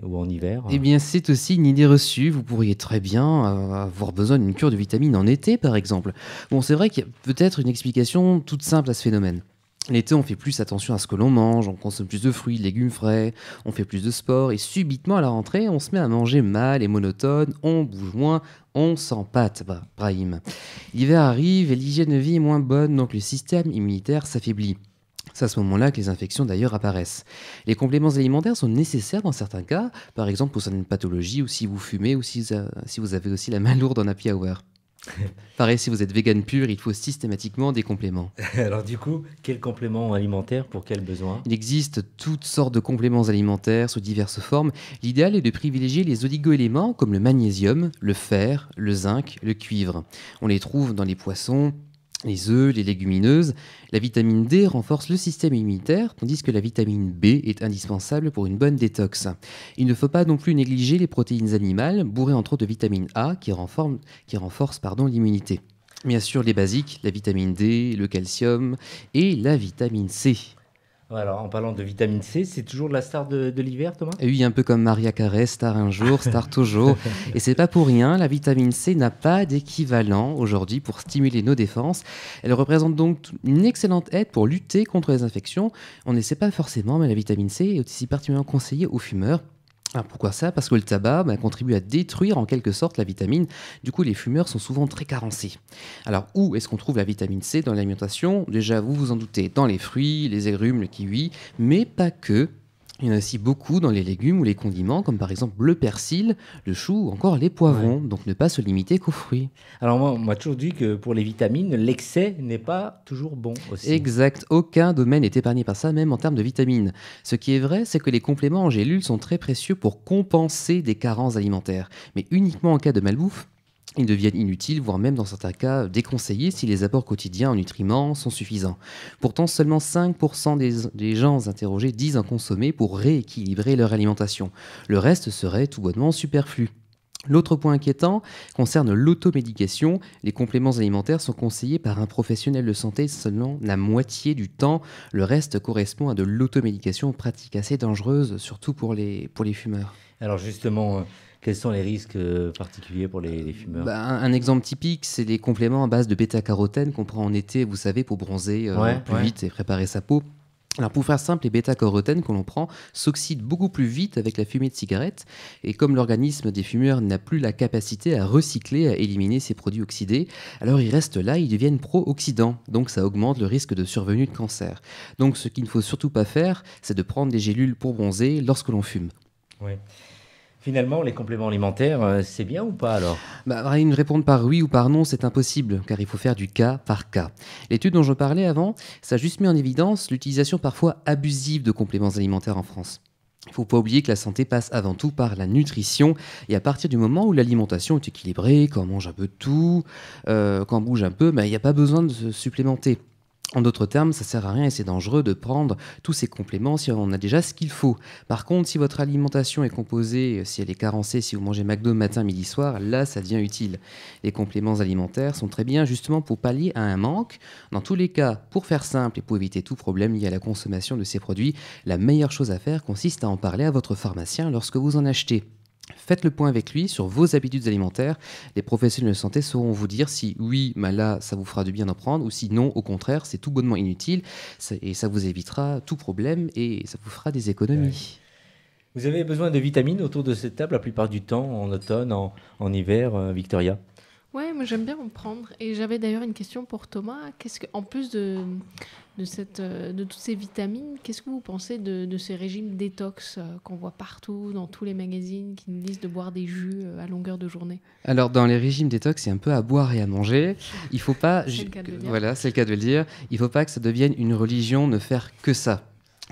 ou en hiver? Eh bien, c'est aussi une idée reçue. Vous pourriez très bien avoir besoin d'une cure de vitamines en été, par exemple. Bon, c'est vrai qu'il y a peut-être une explication toute simple à ce phénomène. L'été, on fait plus attention à ce que l'on mange, on consomme plus de fruits, de légumes frais, on fait plus de sport, et subitement à la rentrée, on se met à manger mal et monotone, on bouge moins, on s'empâte, Brahim. L'hiver arrive et l'hygiène de vie est moins bonne, donc le système immunitaire s'affaiblit. C'est à ce moment-là que les infections d'ailleurs apparaissent. Les compléments alimentaires sont nécessaires dans certains cas, par exemple pour certaines pathologies ou si vous fumez ou si vous avez aussi la main lourde en happy hour. Pareil, si vous êtes vegan pur, il faut systématiquement des compléments. Alors du coup, quel complément alimentaire pour quels besoins? Il existe toutes sortes de compléments alimentaires sous diverses formes. L'idéal est de privilégier les oligo-éléments comme le magnésium, le fer, le zinc, le cuivre. On les trouve dans les poissons, les œufs, les légumineuses. La vitamine D renforce le système immunitaire, tandis que la vitamine B est indispensable pour une bonne détox. Il ne faut pas non plus négliger les protéines animales, bourrées entre autres de vitamine A, qui renforce l'immunité. Bien sûr, les basiques, la vitamine D, le calcium et la vitamine C. Alors, en parlant de vitamine C, c'est toujours la star de l'hiver, Thomas? Et oui, un peu comme Maria Carey, star un jour, star toujours. Et c'est pas pour rien, la vitamine C n'a pas d'équivalent aujourd'hui pour stimuler nos défenses. Elle représente donc une excellente aide pour lutter contre les infections. On ne sait pas forcément, mais la vitamine C est aussi particulièrement conseillée aux fumeurs. Alors pourquoi ça? Parce que le tabac contribue à détruire en quelque sorte la vitamine. Du coup, les fumeurs sont souvent très carencés. Alors, où est-ce qu'on trouve la vitamine C dans l'alimentation? Déjà, vous vous en doutez, dans les fruits, les agrumes, le kiwi, mais pas que. Il y en a aussi beaucoup dans les légumes ou les condiments, comme par exemple le persil, le chou ou encore les poivrons. Ouais. Donc ne pas se limiter qu'aux fruits. Alors moi, on m'a toujours dit que pour les vitamines, l'excès n'est pas toujours bon aussi. Exact, aucun domaine n'est épargné par ça, même en termes de vitamines. Ce qui est vrai, c'est que les compléments en gélules sont très précieux pour compenser des carences alimentaires, mais uniquement en cas de malbouffe. Ils deviennent inutiles, voire même dans certains cas déconseillés si les apports quotidiens en nutriments sont suffisants. Pourtant, seulement 5% des gens interrogés disent en consommer pour rééquilibrer leur alimentation. Le reste serait tout bonnement superflu. L'autre point inquiétant concerne l'automédication. Les compléments alimentaires sont conseillés par un professionnel de santé seulement la moitié du temps. Le reste correspond à de l'automédication, pratique assez dangereuse, surtout pour les fumeurs. Alors justement... Quels sont les risques particuliers pour les fumeurs? Un exemple typique, c'est les compléments à base de bêta-carotène qu'on prend en été, vous savez, pour bronzer plus vite et préparer sa peau. Alors pour faire simple, les bêta-carotènes que l'on prend s'oxydent beaucoup plus vite avec la fumée de cigarette. Et comme l'organisme des fumeurs n'a plus la capacité à recycler, à éliminer ces produits oxydés, alors ils restent là, ils deviennent pro-oxydants. Donc ça augmente le risque de survenue de cancer. Donc ce qu'il ne faut surtout pas faire, c'est de prendre des gélules pour bronzer lorsque l'on fume. Oui. Finalement, les compléments alimentaires, c'est bien ou pas alors? Une répondre par oui ou par non, c'est impossible, car il faut faire du cas par cas. L'étude dont je parlais avant, ça a juste mis en évidence l'utilisation parfois abusive de compléments alimentaires en France. Il ne faut pas oublier que la santé passe avant tout par la nutrition, et à partir du moment où l'alimentation est équilibrée, qu'on mange un peu de tout, qu'on bouge un peu, il n'y a pas besoin de se supplémenter. En d'autres termes, ça sert à rien et c'est dangereux de prendre tous ces compléments si on a déjà ce qu'il faut. Par contre, si votre alimentation est composée, si elle est carencée, si vous mangez McDo matin, midi, soir, là, ça devient utile. Les compléments alimentaires sont très bien justement pour pallier à un manque. Dans tous les cas, pour faire simple et pour éviter tout problème lié à la consommation de ces produits, la meilleure chose à faire consiste à en parler à votre pharmacien lorsque vous en achetez. Faites le point avec lui sur vos habitudes alimentaires. Les professionnels de santé sauront vous dire si oui, là, ça vous fera du bien d'en prendre, ou si non, au contraire, c'est tout bonnement inutile. Et ça vous évitera tout problème et ça vous fera des économies. Vous avez besoin de vitamines autour de cette table la plupart du temps, en automne, en hiver, Victoria? Ouais, moi j'aime bien en prendre. Et j'avais d'ailleurs une question pour Thomas. En plus de toutes ces vitamines, qu'est-ce que vous pensez de ces régimes détox qu'on voit partout, dans tous les magazines, qui nous disent de boire des jus à longueur de journée? Alors, dans les régimes détox, c'est un peu à boire et à manger. Il faut pas... C'est le cas de le dire. Voilà, c'est le cas de le dire. Il ne faut pas que ça devienne une religion, ne faire que ça.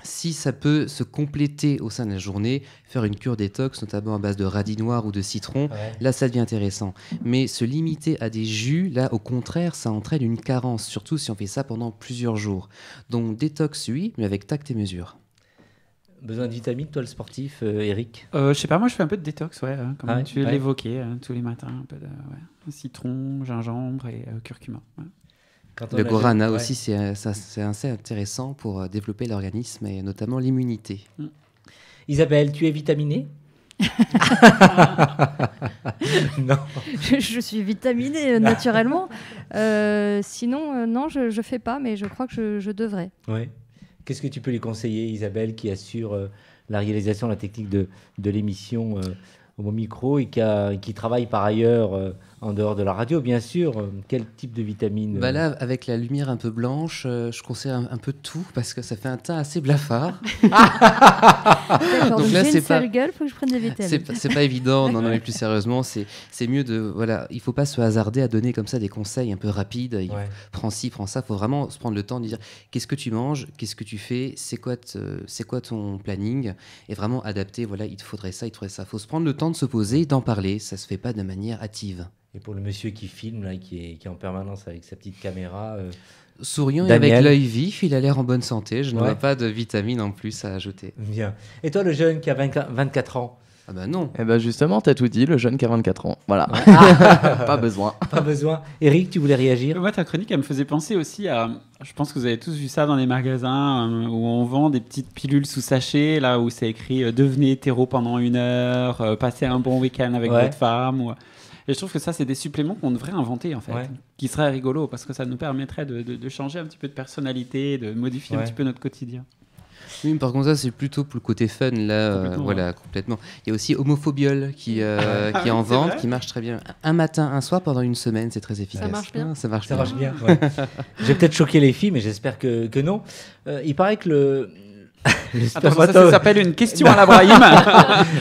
Si ça peut se compléter au sein de la journée, faire une cure détox, notamment à base de radis noir ou de citron, là, ça devient intéressant. Mais se limiter à des jus, là, au contraire, ça entraîne une carence, surtout si on fait ça pendant plusieurs jours. Donc, détox, oui, mais avec tact et mesure. Besoin de vitamines, toi, le sportif, Eric? Je sais pas, moi, je fais un peu de détox, comme tu l'évoquais, tous les matins, un peu de citron, gingembre et curcuma. Ouais. Le guarana aussi, c'est assez intéressant pour développer l'organisme et notamment l'immunité. Isabelle, tu es vitaminée? Non. Je suis vitaminée naturellement. Sinon, non, je ne fais pas, mais je crois que je devrais. Ouais. Qu'est-ce que tu peux lui conseiller, Isabelle, qui assure la réalisation, la technique de l'émission au micro et qui travaille par ailleurs en dehors de la radio, bien sûr. Quel type de vitamine Bah là, avec la lumière un peu blanche, je conseille un peu de tout parce que ça fait un teint assez blafard. D'accord, donc là, j'ai c'est une pas- sale gueule, faut que je prenne des vitamines. C'est pas évident, non, mais plus sérieusement, c'est mieux de. Voilà, il faut pas se hasarder à donner comme ça des conseils un peu rapides. Prends ci, prends ça. Il faut vraiment se prendre le temps de dire qu'est-ce que tu manges, qu'est-ce que tu fais, c'est quoi ton planning, et vraiment adapter. Voilà, il te faudrait ça, il te faudrait ça. Il faut se prendre le temps de se poser, d'en parler. Ça se fait pas de manière hâtive. Et pour le monsieur qui filme, là, qui est en permanence avec sa petite caméra. Souriant et Daniel. avec l'œil vif, il a l'air en bonne santé. Je ne Ouais. vois pas de vitamines en plus à ajouter. Bien. Et toi, le jeune qui a 24 ans? Ah bah non. Eh ben justement, t'as tout dit, le jeune qui a 24 ans. Voilà. Pas besoin. Pas besoin. Eric, tu voulais réagir? Moi, ta chronique, elle me faisait penser aussi à. Je pense que vous avez tous vu ça dans les magasins où on vend des petites pilules sous sachet, là où c'est écrit devenez hétéro pendant 1 heure, passez un bon week-end avec Ouais. votre femme. Et je trouve que ça, c'est des suppléments qu'on devrait inventer, en fait, Ouais. qui seraient rigolos parce que ça nous permettrait de changer un petit peu de personnalité, de modifier un Ouais. petit peu notre quotidien. Oui, mais par contre, ça, c'est plutôt pour le côté fun, là. Complètement, Voilà, complètement. Il y a aussi Homophobiol qui est en c'est vente, vrai qui marche très bien. Un matin, un soir, pendant une semaine, c'est très efficace. marche bien. Ah, ça marche Ça bien. marche bien. Ouais. J'ai peut-être choqué les filles, mais j'espère que non. Il paraît que le Attention, ça s'appelle une question à la Brahim.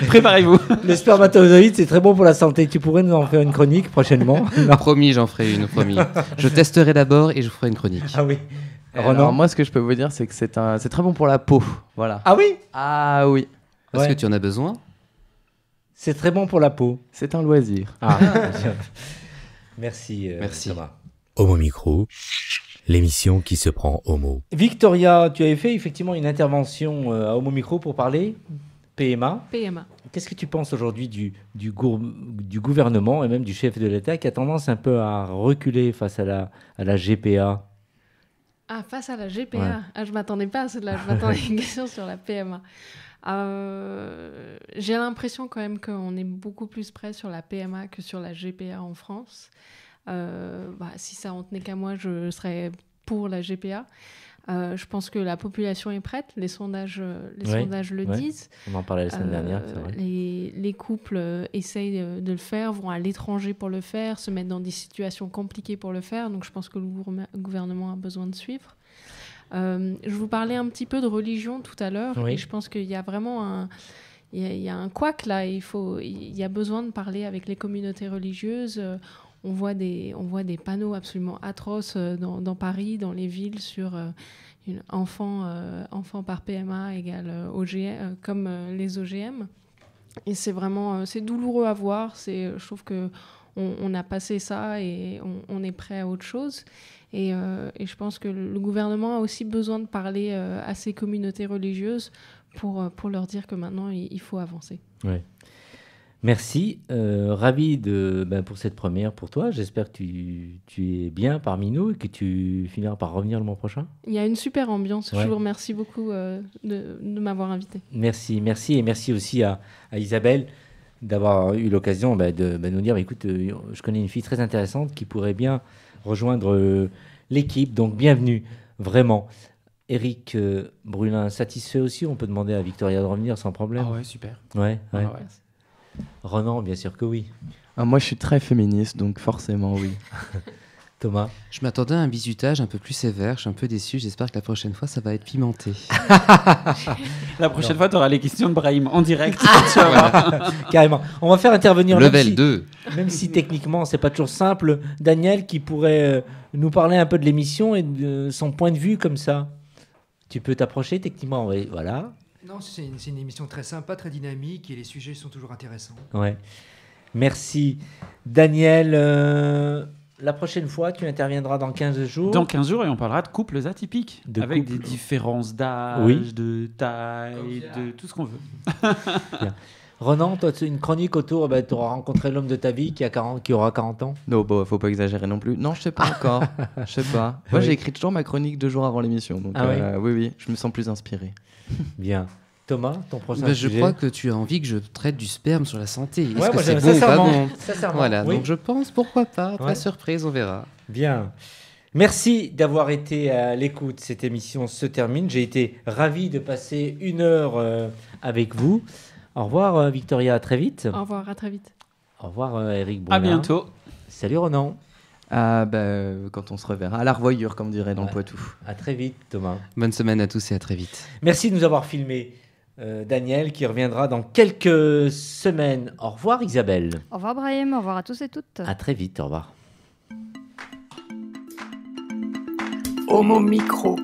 Préparez-vous. Le spermatozoïde, c'est très bon pour la santé. Tu pourrais nous en faire une chronique prochainement? Non. Promis, j'en ferai une, promis. Je testerai d'abord et je ferai une chronique. Ah oui. Alors, Ronan? moi, ce que je peux vous dire, c'est que c'est très bon pour la peau. Voilà. Ah oui? Ah oui. Parce Ouais. que tu en as besoin. C'est très bon pour la peau. C'est un loisir. Ah, bien. Merci. Merci. Thomas. Homo Micro, l'émission qui se prend au mot. Victoria, tu avais fait effectivement une intervention à Homo Micro pour parler PMA. PMA. Qu'est-ce que tu penses aujourd'hui du gouvernement et même du chef de l'État qui a tendance un peu à reculer face à la GPA? Ah, face à la GPA. Ouais. Ah, je m'attendais pas à celle-là. Je m'attendais à une question sur la PMA. J'ai l'impression quand même qu'on est beaucoup plus près sur la PMA que sur la GPA en France. Si ça en tenait qu'à moi, je serais pour la GPA. Je pense que la population est prête. Les sondages le disent. On en parlait la semaine dernière, c'est vrai. Les couples essayent de le faire, vont à l'étranger pour le faire, se mettent dans des situations compliquées pour le faire. Donc je pense que le gouvernement a besoin de suivre. Je vous parlais un petit peu de religion tout à l'heure. Oui. Et je pense qu'il y a vraiment il y a un couac là. Il y a besoin de parler avec les communautés religieuses. On voit des panneaux absolument atroces dans Paris, dans les villes, sur enfant par PMA égale OGM, comme les OGM. Et c'est vraiment c'est douloureux à voir. Je trouve que on a passé ça et on est prêt à autre chose. Et je pense que le gouvernement a aussi besoin de parler à ces communautés religieuses pour leur dire que maintenant il faut avancer. Ouais. Merci. Ravi pour cette première pour toi. J'espère que tu es bien parmi nous et que tu finiras par revenir le mois prochain. Il y a une super ambiance. Ouais. Je vous remercie beaucoup de m'avoir invité. Merci. Et merci aussi à Isabelle d'avoir eu l'occasion de nous dire, écoute, je connais une fille très intéressante qui pourrait bien rejoindre l'équipe. Donc, bienvenue, vraiment. Eric Brulin, satisfait aussi? On peut demander à Victoria de revenir sans problème. Ah ouais, super. Ouais. Ah ouais. Ronan, bien sûr que oui. Moi, je suis très féministe, donc forcément, oui. Thomas? Je m'attendais à un bisutage un peu plus sévère. Je suis un peu déçu. J'espère que la prochaine fois, ça va être pimenté. La prochaine fois, tu auras les questions de Brahim en direct. Carrément. On va faire intervenir Level 2. Même si techniquement, c'est pas toujours simple. Daniel qui pourrait nous parler un peu de l'émission et de son point de vue comme ça. Tu peux t'approcher techniquement, oui, voilà. Non, c'est une émission très sympa, très dynamique et les sujets sont toujours intéressants. Ouais. Merci. Daniel, la prochaine fois, tu interviendras dans 15 jours. Dans 15 jours, et on parlera de couples atypiques, avec des différences d'âge, Oui. de taille, de tout ce qu'on veut. Bien. Ronan, toi, tu as une chronique autour, tu auras rencontré l'homme de ta vie qui aura 40 ans. Non, faut pas exagérer non plus. Non, je sais pas encore. Je sais pas. Moi, Oui. j'ai écrit toujours ma chronique 2 jours avant l'émission. Donc, oui, je me sens plus inspiré. Bien. Thomas, ton prochain Je sujet. crois que tu as envie que je traite du sperme sur la santé. Est-ce Ouais, que moi, c'est j'aime bon ou pas sincèrement. bon Sincèrement, Voilà, oui. donc je pense, pourquoi pas, Ouais. la surprise, on verra. Bien. Merci d'avoir été à l'écoute. Cette émission se termine. J'ai été ravi de passer 1 heure avec vous. Au revoir Victoria, à très vite. Au revoir, à très vite. Au revoir Eric Brunard. À bientôt. Salut Ronan. Quand on se reverra. À la revoyure, comme on dirait dans le Poitou. À très vite, Thomas. Bonne semaine à tous et à très vite. Merci de nous avoir filmé. Daniel qui reviendra dans quelques semaines. Au revoir Isabelle. Au revoir Brahim, au revoir à tous et toutes. À très vite, au revoir. Homo Micro.